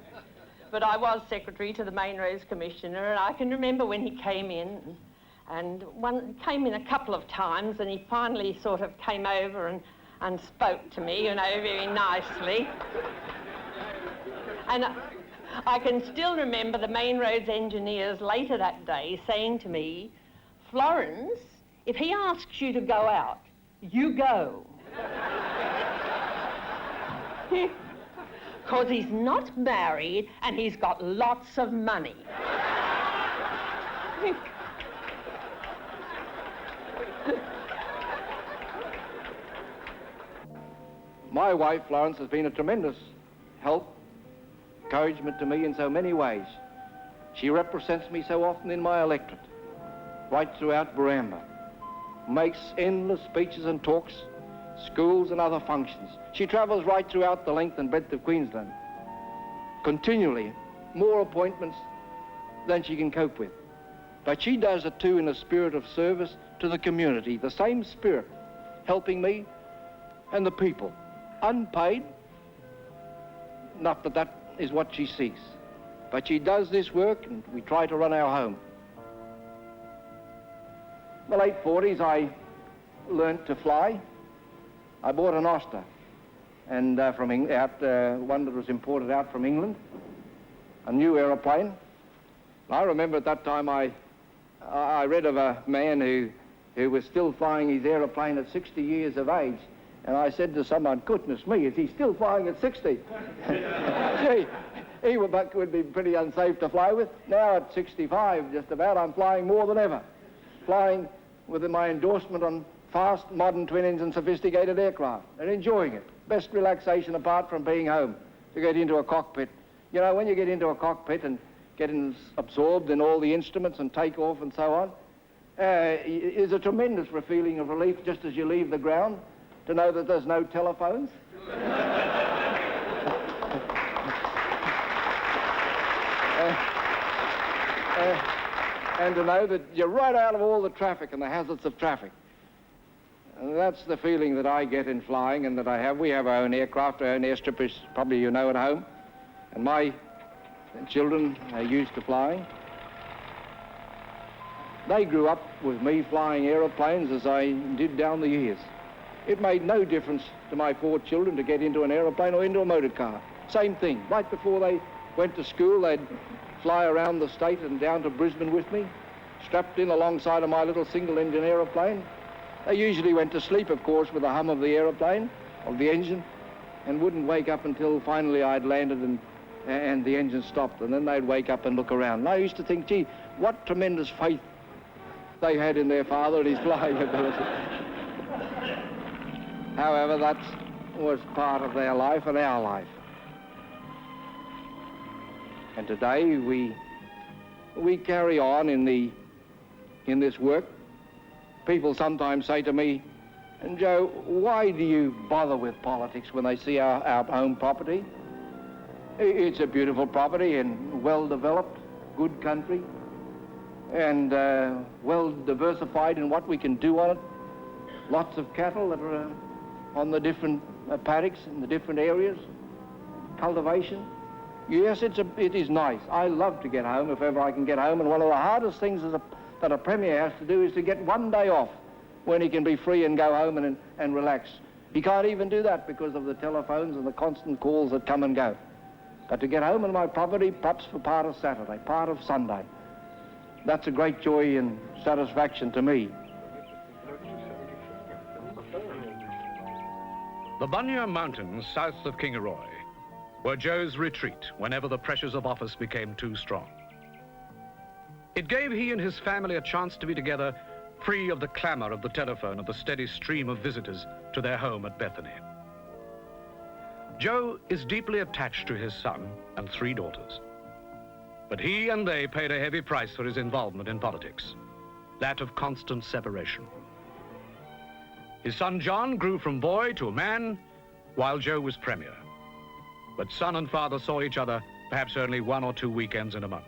But I was secretary to the Main Roads Commissioner, and I can remember when he came in, and came in a couple of times, and he finally sort of came over and spoke to me, you know, very nicely. And I can still remember the Main Roads engineers later that day saying to me, "Florence, if he asks you to go out, you go." Because he's not married and he's got lots of money. My wife, Florence, has been a tremendous help, encouragement to me in so many ways. She represents me so often in my electorate, right throughout Barambah. Makes endless speeches and talks, schools and other functions. She travels right throughout the length and breadth of Queensland, continually, more appointments than she can cope with. But she does it too in a spirit of service to the community, the same spirit, helping me and the people, unpaid. Not that that is what she seeks, but she does this work and we try to run our home. In the late 40s, I learnt to fly. I bought an Oster, and one that was imported out from England, a new aeroplane. I remember at that time I read of a man who was still flying his aeroplane at 60 years of age, and I said to someone, "Goodness me, is he still flying at 60? Gee, he would be pretty unsafe to fly with. Now at 65, just about, I'm flying more than ever. Flying with my endorsement on fast, modern, twin-engine, sophisticated aircraft, and enjoying it. Best relaxation apart from being home, to get into a cockpit. You know, when you get into a cockpit and get absorbed in all the instruments and take off and so on, is a tremendous feeling of relief just as you leave the ground, to know that there's no telephones. And to know that you're right out of all the traffic and the hazards of traffic. And that's the feeling that I get in flying and that I have. We have our own aircraft, our own airstrip, as probably you know at home. And my children are used to flying. They grew up with me flying aeroplanes as I did down the years. It made no difference to my 4 children to get into an aeroplane or into a motor car. Same thing. Right before they went to school, they'd fly around the state and down to Brisbane with me, strapped in alongside of my little single-engine aeroplane. They usually went to sleep, of course, with the hum of the aeroplane, of the engine, and wouldn't wake up until finally I'd landed and the engine stopped, and then they'd wake up and look around. And I used to think, gee, what tremendous faith they had in their father and his flying ability. However, that was part of their life and our life. And today we carry on in this work. People sometimes say to me, "And Joe, why do you bother with politics when they see our home property? It's a beautiful property and well-developed, good country, and well diversified in what we can do on it. Lots of cattle that are on the different paddocks in the different areas, cultivation. Yes, it is nice. I love to get home if ever I can get home, and one of the hardest things that a Premier has to do is to get one day off when he can be free and go home and relax. He can't even do that because of the telephones and the constant calls that come and go. But to get home on my property, perhaps for part of Saturday, part of Sunday, that's a great joy and satisfaction to me. The Bunya Mountains south of Kingaroy were Joe's retreat whenever the pressures of office became too strong. It gave he and his family a chance to be together, free of the clamour of the telephone and the steady stream of visitors to their home at Bethany. Joe is deeply attached to his son and 3 daughters. But he and they paid a heavy price for his involvement in politics, that of constant separation. His son John grew from boy to a man while Joe was Premier. But son and father saw each other perhaps only 1 or 2 weekends in a month.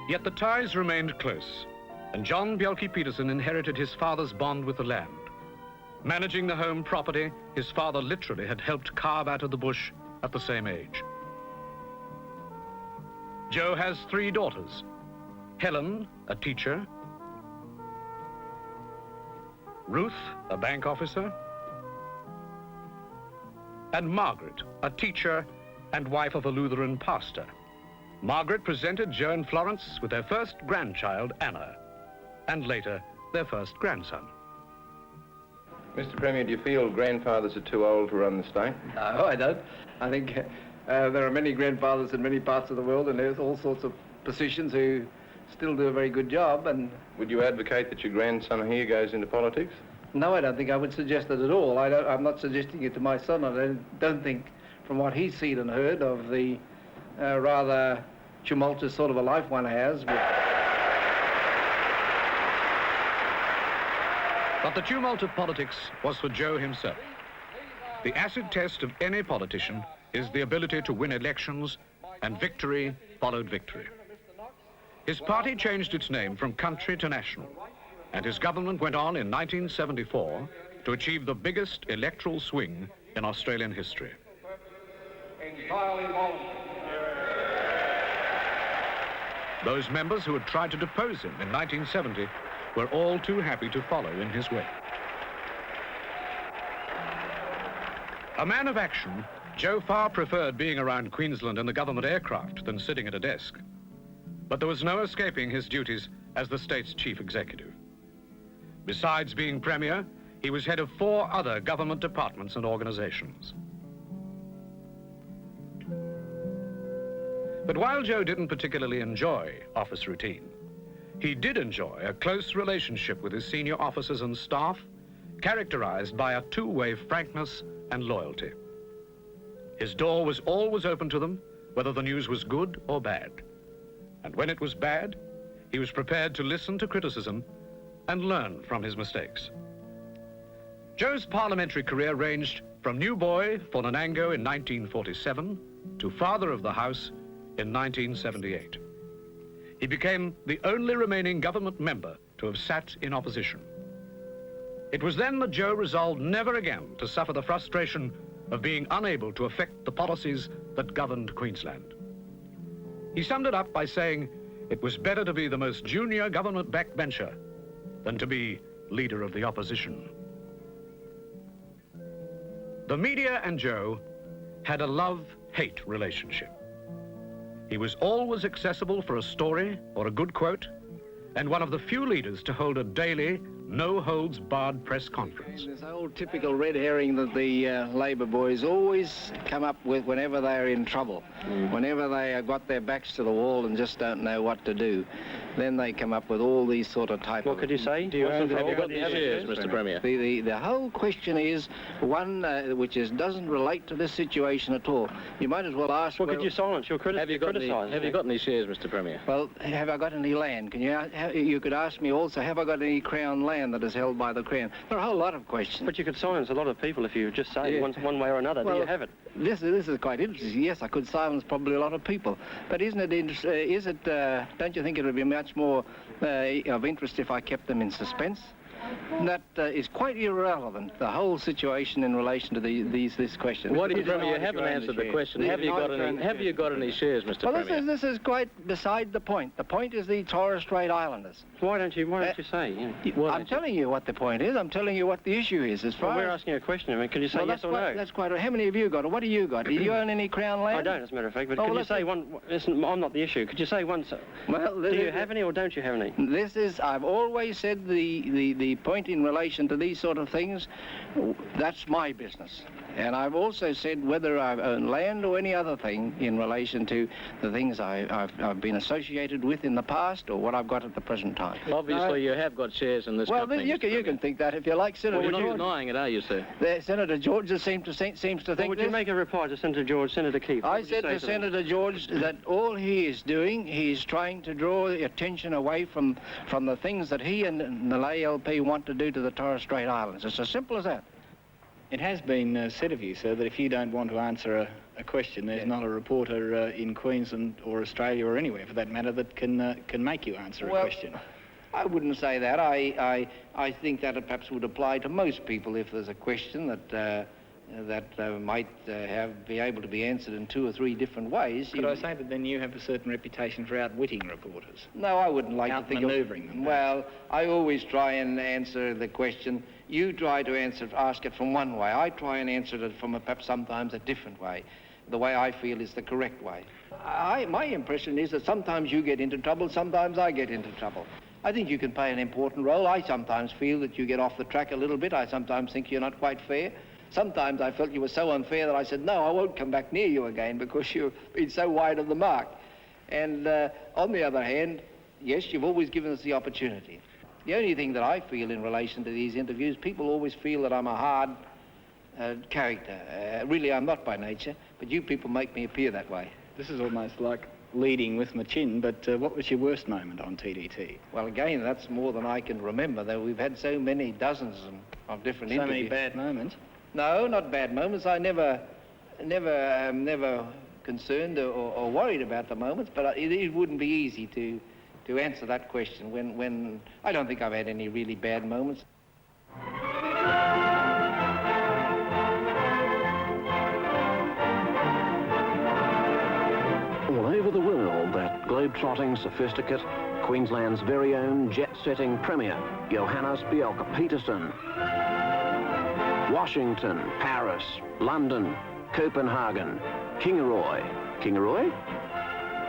Yet the ties remained close, and John Bjelke-Petersen inherited his father's bond with the land. Managing the home property, his father literally had helped carve out of the bush at the same age. Joe has 3 daughters. Helen, a teacher. Ruth, a bank officer. And Margaret, a teacher and wife of a Lutheran pastor. Margaret presented Joe and Florence with their first grandchild, Anna, and later their first grandson. Mr. Premier, do you feel grandfathers are too old to run the state? No, I don't. I think there are many grandfathers in many parts of the world, and there's all sorts of positions who still do a very good job. And would you advocate that your grandson here goes into politics? No, I don't think I would suggest it at all. I'm not suggesting it to my son. I don't think, from what he's seen and heard of the rather tumultuous sort of a life one has. But the tumult of politics was for Joe himself. The acid test of any politician is the ability to win elections, and victory followed victory. His party changed its name from Country to National, and his government went on in 1974 to achieve the biggest electoral swing in Australian history. Entirely voluntary. Those members who had tried to depose him in 1970 were all too happy to follow in his wake. A man of action, Joe far preferred being around Queensland in the government aircraft than sitting at a desk. But there was no escaping his duties as the state's chief executive. Besides being Premier, he was head of 4 other government departments and organizations. But while Joe didn't particularly enjoy office routine, he did enjoy a close relationship with his senior officers and staff, characterized by a 2-way frankness and loyalty. His door was always open to them, whether the news was good or bad. And when it was bad, he was prepared to listen to criticism and learn from his mistakes. Joe's parliamentary career ranged from new boy for Nanango in 1947 to Father of the House in 1978. He became the only remaining government member to have sat in opposition. It was then that Joe resolved never again to suffer the frustration of being unable to affect the policies that governed Queensland. He summed it up by saying it was better to be the most junior government backbencher than to be leader of the opposition. The media and Joe had a love-hate relationship. He was always accessible for a story or a good quote, and one of the few leaders to hold a daily, no-holds-barred press conference. This old typical red herring that the Labor boys always come up with whenever they're in trouble, whenever they have got their backs to the wall and just don't know what to do. Then they come up with all these sort of type What could you say? Have you got any shares, Mr. Premier? The whole question is one which doesn't relate to this situation at all. You might as well ask... Well, could you silence your criticism? Have you got any shares, Mr. Premier? Well, have I got any land? You could ask me also, have I got any Crown land that is held by the Crown? There are a whole lot of questions. But you could silence a lot of people if you just say one way or another. Well, do you have it? This is quite interesting. Yes, I could silence probably a lot of people. But isn't it don't you think it would be much more of interest if I kept them in suspense? That is quite irrelevant, the whole situation in relation to this question. Why do you, Premier, you haven't answered the question? Have you got any shares, Mr. Well, Premier? this is quite beside the point. The point is the Torres Strait Islanders. Why don't you say? I'm telling you what the point is. I'm telling you what the issue is. As far we're asking you a question. I mean, can you say yes or no? That's quite right. How many have you got? Or what do you got? Do you own any Crown land? I don't, as a matter of fact. But could you say one? Listen, I'm not the issue. Could you say one? Well, do you have any or don't you have any? This is. I've always said the point in relation to these sort of things, that's my business. And I've also said whether I own land or any other thing in relation to the things I've been associated with in the past or what I've got at the present time. Obviously, you have got shares in this company. Well, you can think that if you like, Senator George. Well, you're not denying it, are you, sir? Senator George seems to think would you make a reply to Senator George, Senator Keith? I said to Senator George that all he is doing, he's trying to draw attention away from the things that he and the ALP want to do to the Torres Strait Islands. It's as simple as that. It has been said of you, sir, that if you don't want to answer a question, there's not a reporter in Queensland or Australia or anywhere, for that matter, that can make you answer a question. I wouldn't say that. I think that perhaps would apply to most people if there's a question that might be able to be answered in 2 or 3 different ways. Could I say that then you have a certain reputation for outwitting reporters? No, I wouldn't like to think of... Outmanoeuvring them. Well, I always try and answer the question. You try to ask it from one way. I try and answer it from perhaps sometimes a different way. The way I feel is the correct way. My impression is that sometimes you get into trouble, sometimes I get into trouble. I think you can play an important role. I sometimes feel that you get off the track a little bit. I sometimes think you're not quite fair. Sometimes I felt you were so unfair that I said, no, I won't come back near you again because you've been so wide of the mark. And on the other hand, yes, you've always given us the opportunity. The only thing that I feel in relation to these interviews, people always feel that I'm a hard character. Really, I'm not by nature, but you people make me appear that way. This is almost like leading with my chin, but what was your worst moment on TDT? Well, again, that's more than I can remember, though we've had so many dozens of different interviews. So many bad moments? No, not bad moments. I never concerned or worried about the moments, but it wouldn't be easy to answer that question when I don't think I've had any really bad moments. All over the world, that globe-trotting sophisticate, Queensland's very own jet-setting Premier, Johannes Bjelke-Petersen. Washington, Paris, London, Copenhagen, Kingaroy. Kingaroy?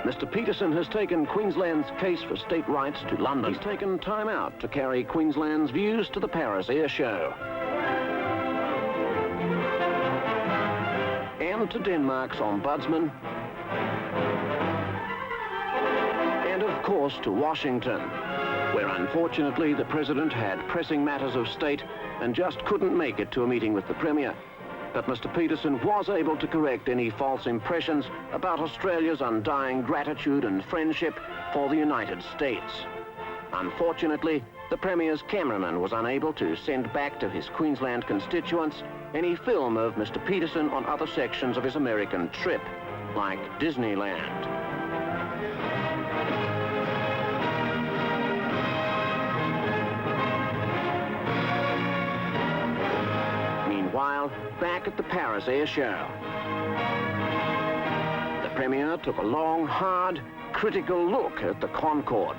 Mr. Petersen has taken Queensland's case for state rights to London. He's taken time out to carry Queensland's views to the Paris Air Show. And to Denmark's Ombudsman. And of course to Washington, where unfortunately the President had pressing matters of state and just couldn't make it to a meeting with the Premier. But Mr. Petersen was able to correct any false impressions about Australia's undying gratitude and friendship for the United States. Unfortunately, the Premier's cameraman was unable to send back to his Queensland constituents any film of Mr. Petersen on other sections of his American trip, like Disneyland. Meanwhile, back at the Paris Air Show, the Premier took a long, hard, critical look at the Concorde.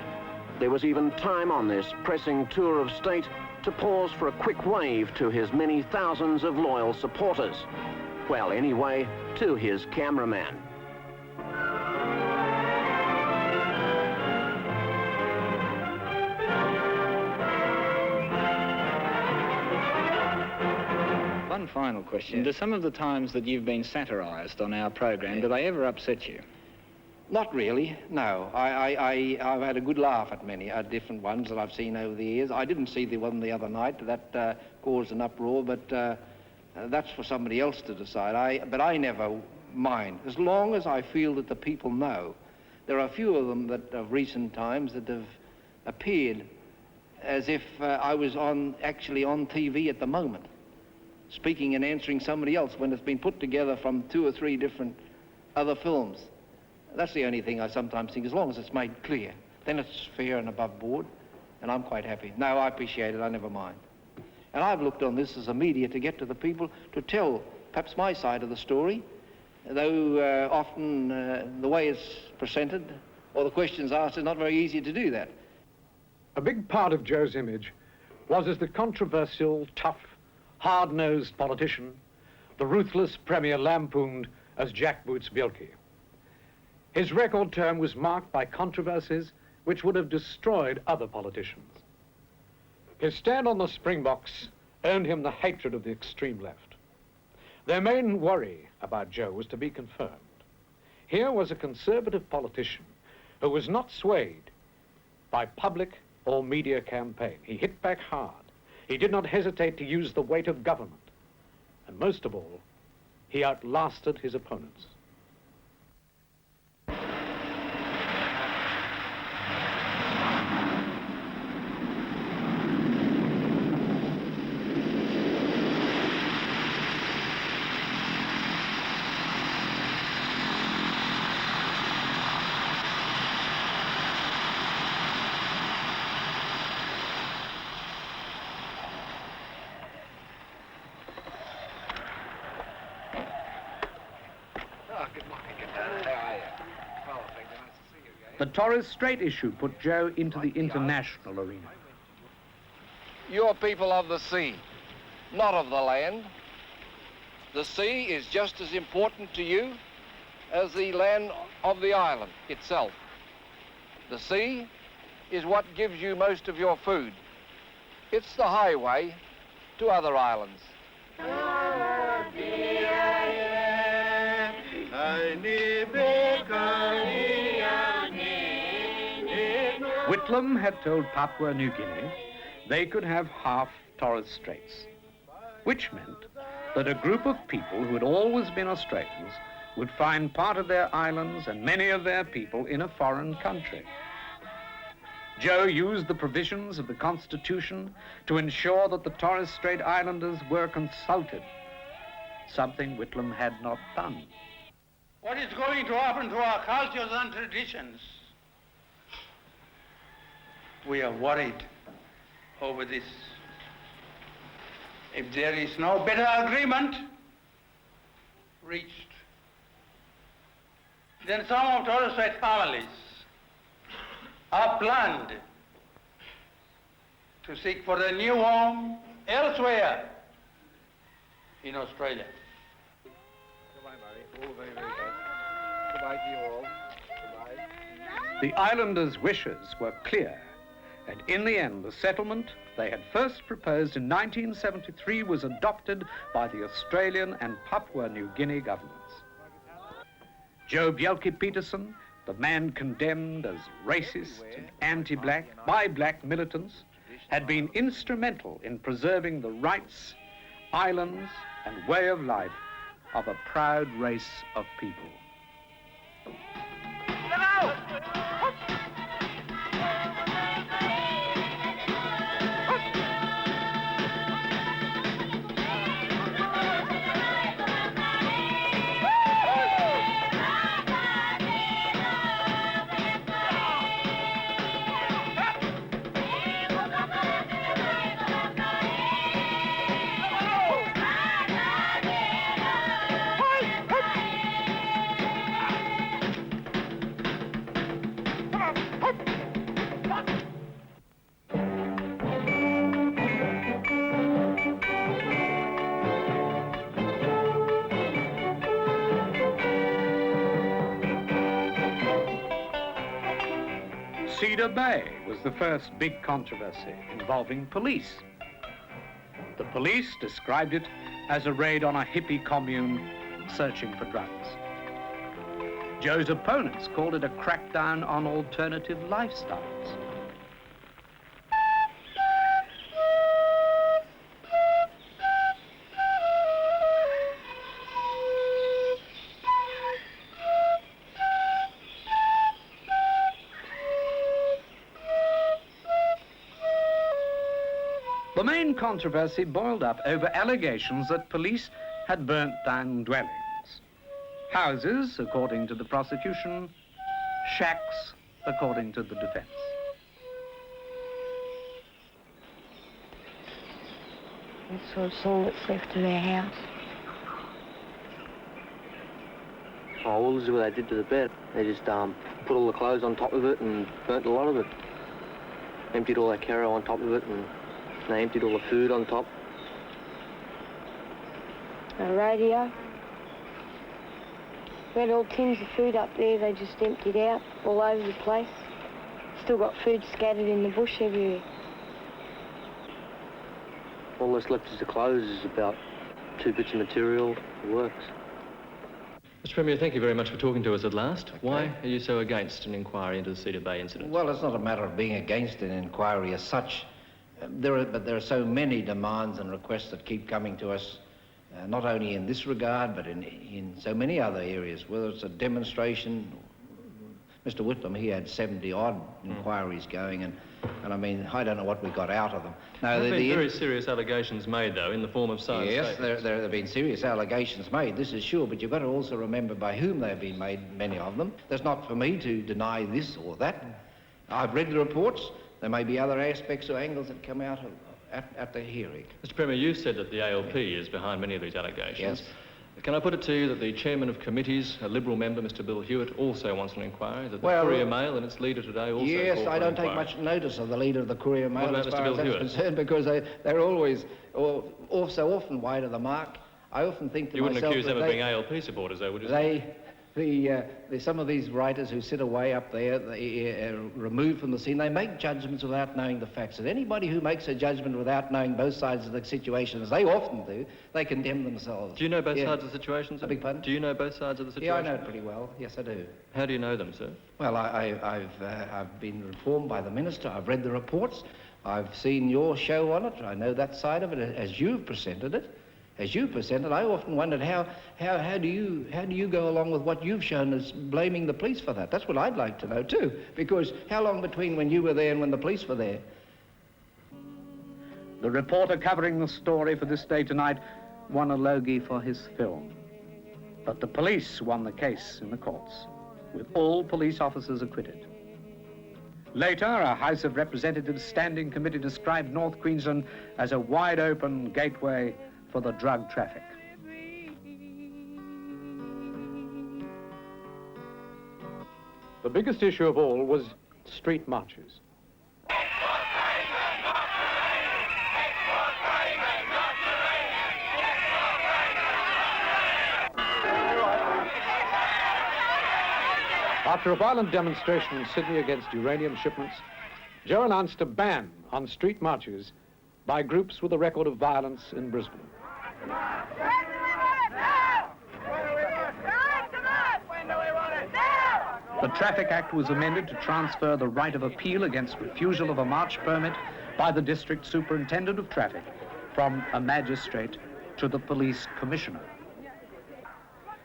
There was even time on this pressing tour of state to pause for a quick wave to his many thousands of loyal supporters. Well, anyway, to his cameraman. One final question. Do some of the times that you've been satirised on our program, do they ever upset you? Not really, no. I've had a good laugh at many, at different ones that I've seen over the years. I didn't see the one the other night that caused an uproar, but that's for somebody else to decide. But I never mind, as long as I feel that the people know. There are a few of them that of recent times that have appeared as if I was actually on TV at the moment, speaking and answering somebody else when it's been put together from 2 or 3 different other films. That's the only thing I sometimes think, as long as it's made clear, then it's fair and above board, and I'm quite happy. No, I appreciate it, I never mind. And I've looked on this as a media to get to the people, to tell perhaps my side of the story, though often the way it's presented or the questions asked is not very easy to do that. A big part of Joe's image was as the controversial, tough, hard-nosed politician, the ruthless Premier lampooned as Jack Boots Bielke. His record term was marked by controversies which would have destroyed other politicians. His stand on the Springboks earned him the hatred of the extreme left. Their main worry about Joe was to be confirmed. Here was a conservative politician who was not swayed by public or media campaign. He hit back hard. He did not hesitate to use the weight of government. And most of all, he outlasted his opponents. The Torres Strait issue put Joe into the international arena. You're people of the sea, not of the land. The sea is just as important to you as the land of the island itself. The sea is what gives you most of your food. It's the highway to other islands. Whitlam had told Papua New Guinea they could have half Torres Straits, which meant that a group of people who had always been Australians would find part of their islands and many of their people in a foreign country. Joe used the provisions of the Constitution to ensure that the Torres Strait Islanders were consulted, something Whitlam had not done. What is going to happen to our cultures and traditions? We are worried over this. If there is no better agreement reached, then some of Torres Strait families are planned to seek for a new home elsewhere in Australia. Goodbye, Murray. All very, very good. Goodbye to you all. Goodbye. The islanders' wishes were clear, and in the end, the settlement they had first proposed in 1973 was adopted by the Australian and Papua New Guinea governments. Joe Bielke-Petersen, the man condemned as racist and anti-black by black militants, had been instrumental in preserving the rights, islands, and way of life of a proud race of people. Cedar Bay was the first big controversy involving police. The police described it as a raid on a hippie commune searching for drugs. Joe's opponents called it a crackdown on alternative lifestyles. The main controversy boiled up over allegations that police had burnt down dwellings. Houses, according to the prosecution, shacks, according to the defense. That's sort of all that's left of our house. Oh, well, this is what they did to the bed. They just put all the clothes on top of it and burnt a lot of it. Emptied all that carro on top of it, and they emptied all the food on top. A radio. We had all tins of food up there, they just emptied out all over the place. Still got food scattered in the bush everywhere. All that's left is the clothes, is about 2 bits of material. It works. Mr. Premier, thank you very much for talking to us at last. Okay. Why are you so against an inquiry into the Cedar Bay incident? Well, it's not a matter of being against an inquiry as such. But there are so many demands and requests that keep coming to us, not only in this regard, but in so many other areas, whether it's a demonstration. Mr. Whitlam, he had 70-odd inquiries going, and I mean, I don't know what we got out of them. There have been very serious allegations made, though, in the form of science statements. Yes, there have been serious allegations made, this is sure, but you've got to also remember by whom they've been made, many of them. That's not for me to deny this or that. I've read the reports. There may be other aspects or angles that come out at the hearing. Mr. Premier, you said that the ALP is behind many of these allegations. Yes. Can I put it to you that the chairman of committees, a Liberal member, Mr. Bill Hewitt, also wants an inquiry, that the Courier Mail and its leader today also Yes, I don't take inquiry. much notice of the leader of the Courier Mail What about as Mr. far Bill as that's Hewitt? concerned, because they're always so often wide of the mark. I often think to You myself wouldn't accuse that them of being ALP supporters, though, would you? Some of these writers who sit away up there, removed from the scene, they make judgments without knowing the facts. And anybody who makes a judgment without knowing both sides of the situation, as they often do, they condemn themselves. Do you know both sides of the situation, sir? I beg pardon? Do you know both sides of the situation? Yeah, I know it pretty well. Yes, I do. How do you know them, sir? Well, I've been informed by the minister. I've read the reports. I've seen your show on it. I know that side of it as you've presented it. As you presented, I often wondered how do you go along with what you've shown as blaming the police for that? That's what I'd like to know too, because how long between when you were there and when the police were there? The reporter covering the story for This Day Tonight won a Logie for his film. But the police won the case in the courts, with all police officers acquitted. Later, a House of Representatives Standing Committee described North Queensland as a wide-open gateway for the drug traffic. The biggest issue of all was street marches. After a violent demonstration in Sydney against uranium shipments, Joe announced a ban on street marches by groups with a record of violence in Brisbane. The Traffic Act was amended to transfer the right of appeal against refusal of a march permit by the District Superintendent of Traffic from a magistrate to the Police Commissioner.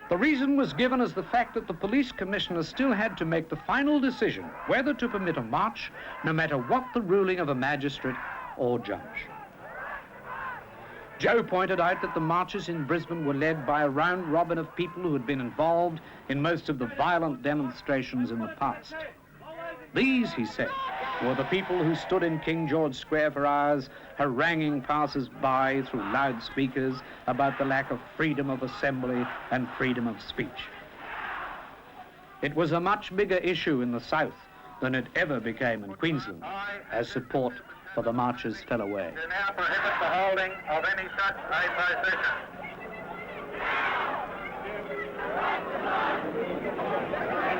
The reason was given as the fact that the Police Commissioner still had to make the final decision whether to permit a march, no matter what the ruling of a magistrate or judge. Joe pointed out that the marches in Brisbane were led by a round robin of people who had been involved in most of the violent demonstrations in the past. These, he said, were the people who stood in King George Square for hours, haranguing passers-by through loudspeakers about the lack of freedom of assembly and freedom of speech. It was a much bigger issue in the South than it ever became in Queensland, as support for the marches fell away. To now prohibit the holding of any such a procession.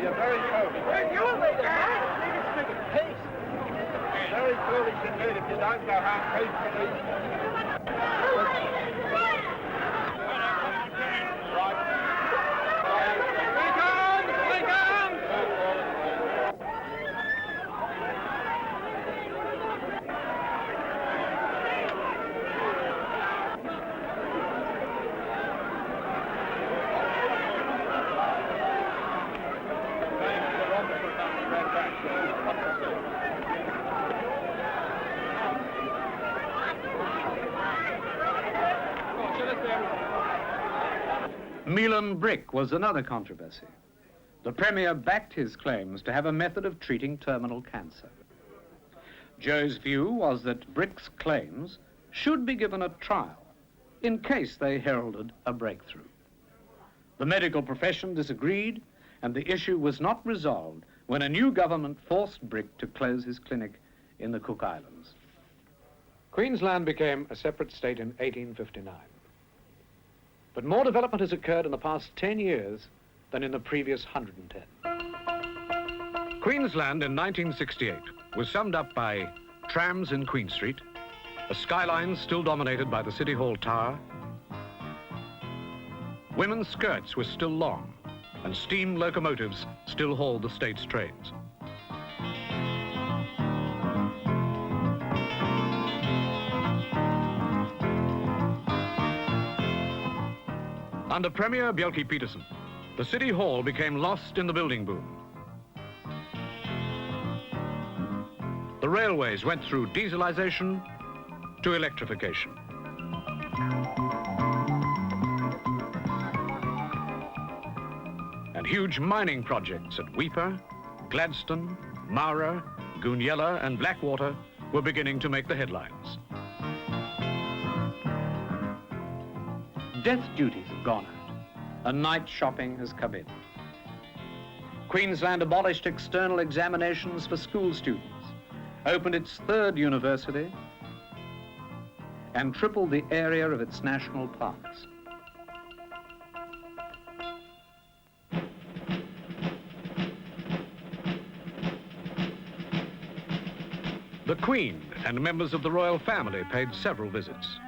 You're very close. You're the leader, huh? foolish indeed if you don't go home peacefully. Milan brick was another controversy. The Premier backed his claims to have a method of treating terminal cancer. Joe's view was that brick's claims should be given a trial in case they heralded a breakthrough. The medical profession disagreed, and the issue was not resolved when a new government forced Brick to close his clinic in the Cook Islands. Queensland became a separate state in 1859. But more development has occurred in the past 10 years than in the previous 110. Queensland in 1968 was summed up by trams in Queen Street, a skyline still dominated by the City Hall Tower, women's skirts were still long, and steam locomotives still hauled the state's trains. Under Premier Bjelke-Petersen, the City Hall became lost in the building boom. The railways went through dieselization to electrification. And huge mining projects at Weipa, Gladstone, Mara, Goonyella and Blackwater were beginning to make the headlines. Death duties have gone out, and night shopping has come in. Queensland abolished external examinations for school students, opened its third university, and tripled the area of its national parks. The Queen and members of the royal family paid several visits.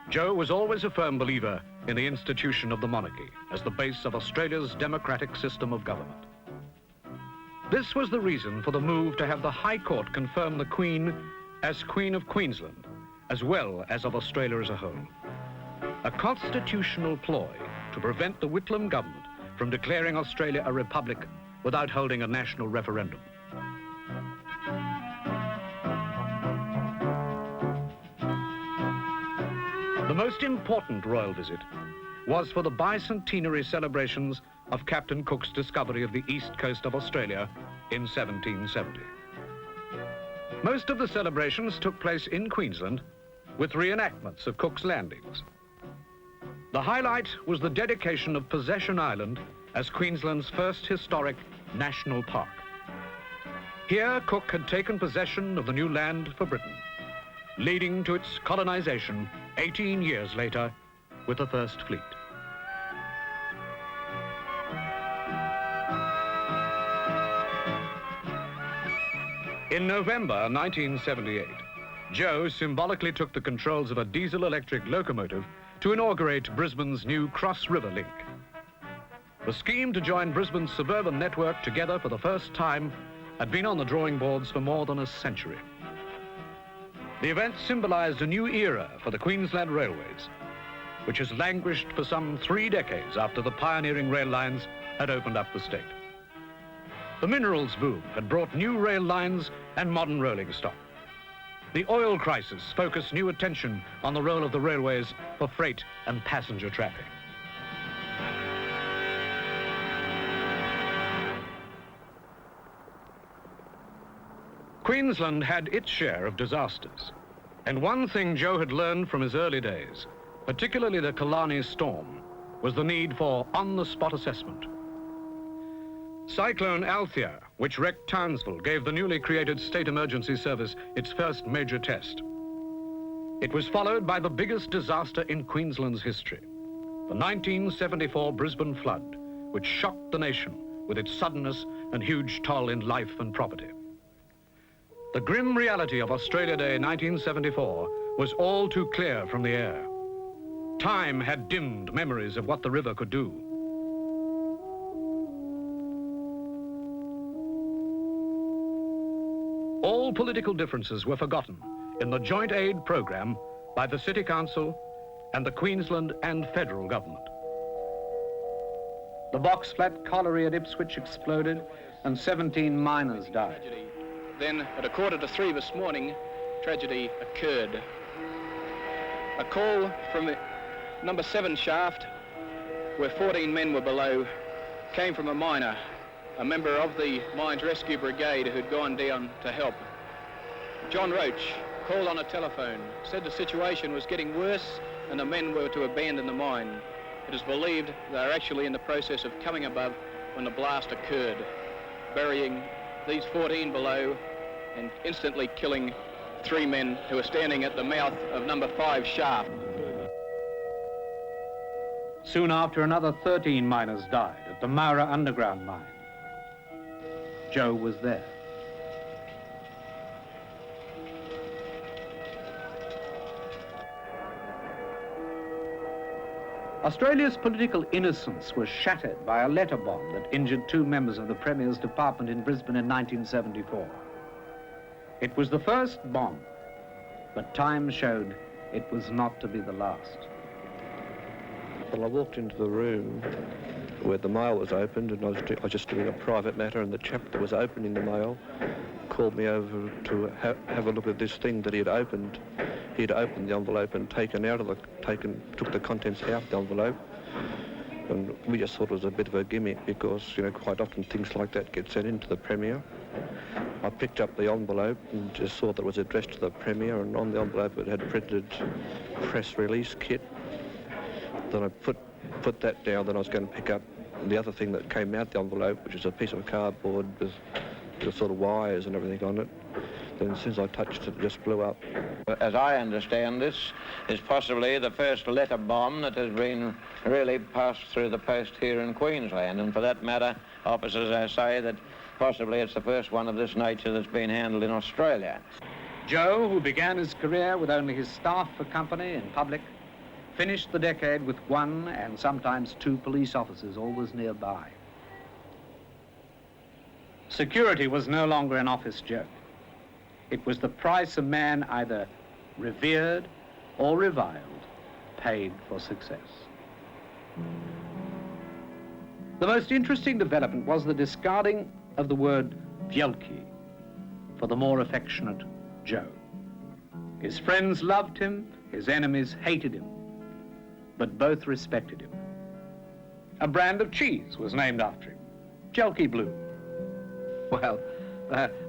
Joe was always a firm believer in the institution of the monarchy as the base of Australia's democratic system of government. This was the reason for the move to have the High Court confirm the Queen as Queen of Queensland, as well as of Australia as a whole. A constitutional ploy to prevent the Whitlam government from declaring Australia a republic without holding a national referendum. The most important royal visit was for the bicentenary celebrations of Captain Cook's discovery of the east coast of Australia in 1770. Most of the celebrations took place in Queensland with reenactments of Cook's landings. The highlight was the dedication of Possession Island as Queensland's first historic national park. Here, Cook had taken possession of the new land for Britain, leading to its colonization 18 years later with the First Fleet. In November 1978, Joe symbolically took the controls of a diesel-electric locomotive to inaugurate Brisbane's new Cross River Link. The scheme to join Brisbane's suburban network together for the first time had been on the drawing boards for more than a century. The event symbolized a new era for the Queensland Railways, which has languished for some 3 decades after the pioneering rail lines had opened up the state. The minerals boom had brought new rail lines and modern rolling stock. The oil crisis focused new attention on the role of the railways for freight and passenger traffic. Queensland had its share of disasters, and one thing Joe had learned from his early days, particularly the Killarney storm, was the need for on-the-spot assessment. Cyclone Althea, which wrecked Townsville, gave the newly created State Emergency Service its first major test. It was followed by the biggest disaster in Queensland's history, the 1974 Brisbane flood, which shocked the nation with its suddenness and huge toll in life and property. The grim reality of Australia Day 1974 was all too clear from the air. Time had dimmed memories of what the river could do. All political differences were forgotten in the joint aid program by the City Council and the Queensland and federal government. The box flat colliery at Ipswich exploded and 17 miners died. Then, at 2:45 this morning, tragedy occurred. A call from the number 7 shaft, where 14 men were below, came from a miner, a member of the Mines Rescue Brigade who'd gone down to help. John Roach called on a telephone, said the situation was getting worse and the men were to abandon the mine. It is believed they are actually in the process of coming above when the blast occurred, burying these 14 below and instantly killing 3 men who were standing at the mouth of number 5 shaft. Soon after, another 13 miners died at the Moura underground mine. Joe was there. Australia's political innocence was shattered by a letter bomb that injured 2 members of the Premier's department in Brisbane in 1974. It was the first bomb, but time showed it was not to be the last. Well, I walked into the room where the mail was opened, and I was just doing a private matter, and the chap that was opening the mail called me over to have a look at this thing that he had opened. He had opened the envelope and took the contents out of the envelope, and we just thought it was a bit of a gimmick because, you know, quite often things like that get sent into the Premier. I picked up the envelope and just saw that it was addressed to the Premier, and on the envelope it had printed press release kit. Then I put that down. Then I was going to pick up the other thing that came out the envelope, which is a piece of cardboard with the sort of wires and everything on it. Then as soon as I touched it, it just blew up. As I understand, this is possibly the first letter bomb that has been really passed through the post here in Queensland. And for that matter, officers say that possibly it's the first one of this nature that's been handled in Australia. Joe, who began his career with only his staff for company in public, finished the decade with 1 and sometimes 2 police officers always nearby. Security was no longer an office joke. It was the price a man either revered or reviled paid for success. The most interesting development was the discarding of the word Bielki for the more affectionate Joe. His friends loved him, his enemies hated him, but both respected him. A brand of cheese was named after him, Jelky Blue. Well,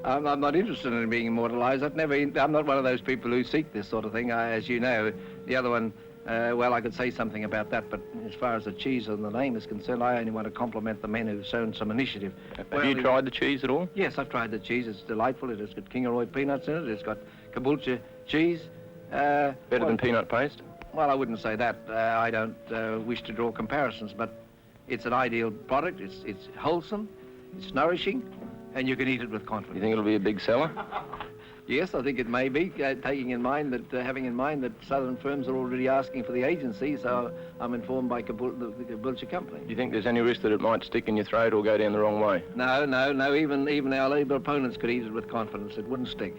I'm not interested in being immortalised. I'm not one of those people who seek this sort of thing, as you know. The other one, well, I could say something about that, but as far as the cheese and the name is concerned, I only want to compliment the men who've shown some initiative. Have you tried the cheese at all? Yes, I've tried the cheese. It's delightful. It has got Kingaroy peanuts in it. It's got Caboolture cheese. Better than peanut paste? Well, I wouldn't say that. I don't wish to draw comparisons, but it's an ideal product. It's wholesome, it's nourishing, and you can eat it with confidence. You think it'll be a big seller? Yes, I think it may be, having in mind that southern firms are already asking for the agency, so I'm informed by the Caboolture company. Do you think there's any risk that it might stick in your throat or go down the wrong way? No, even our Labour opponents could eat it with confidence. It wouldn't stick.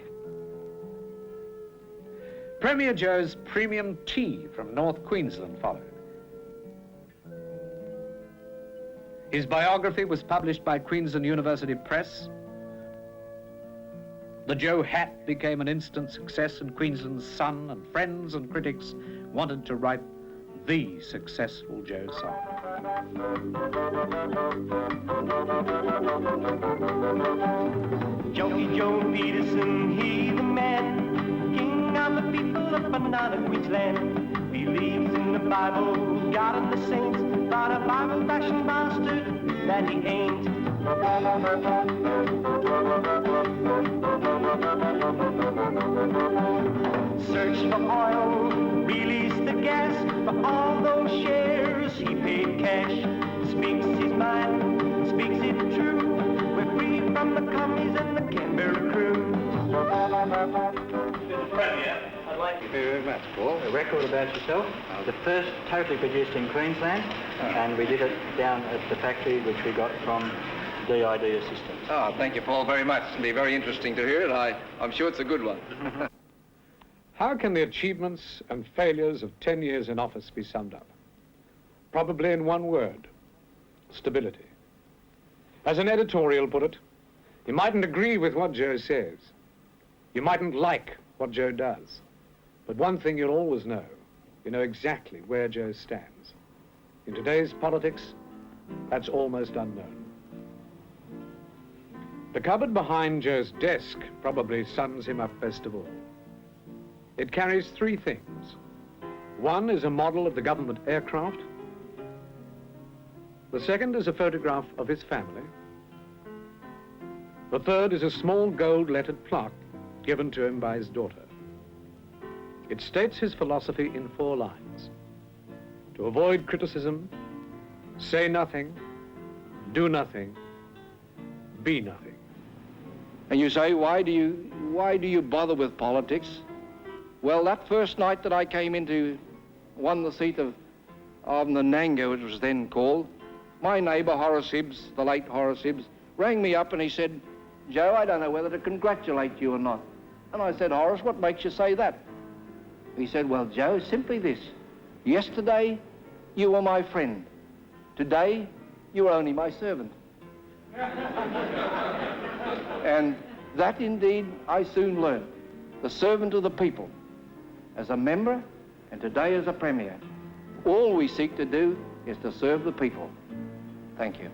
Premier Joe's premium tea from North Queensland followed. His biography was published by Queensland University Press. The Joe hat became an instant success, and Queensland's Sun and friends and critics wanted to write the successful Joe song. Jockey Joe Peterson, he the man, king of the people of Banana Queensland. Believes in the Bible, God and the saints, but a Bible-fashioned bastard that he ain't. Search for oil, release the gas, for all those shares he paid cash. Speaks his mind, speaks it true, we're free from the commies and the Canberra crew. Mr. Premier, I'd like you very much, Paul. A record about yourself. The first totally produced in Queensland, and we did it down at the factory which we got from DID Assistance. Oh, thank you, Paul, very much. It'll be very interesting to hear it. I'm sure it's a good one. How can the achievements and failures of 10 years in office be summed up? Probably in one word: stability. As an editorial put it, you mightn't agree with what Joe says. You mightn't like what Joe does. But one thing you'll always know: you know exactly where Joe stands. In today's politics, that's almost unknown. The cupboard behind Joe's desk probably sums him up best of all. It carries three things. One is a model of the government aircraft. The second is a photograph of his family. The third is a small gold-lettered plaque given to him by his daughter. It states his philosophy in 4 lines: to avoid criticism, say nothing, do nothing, be nothing. And you say, why do you bother with politics? Well, that first night that I came won the seat of Nanango, it was then called, my neighbour Horace Hibbs, the late Horace Hibbs, rang me up and he said, Joe, I don't know whether to congratulate you or not. And I said, Horace, what makes you say that? He said, well, Joe, simply this. Yesterday, you were my friend. Today, you are only my servant. And that, indeed, I soon learned. The servant of the people, as a member, and today as a Premier. All we seek to do is to serve the people. Thank you.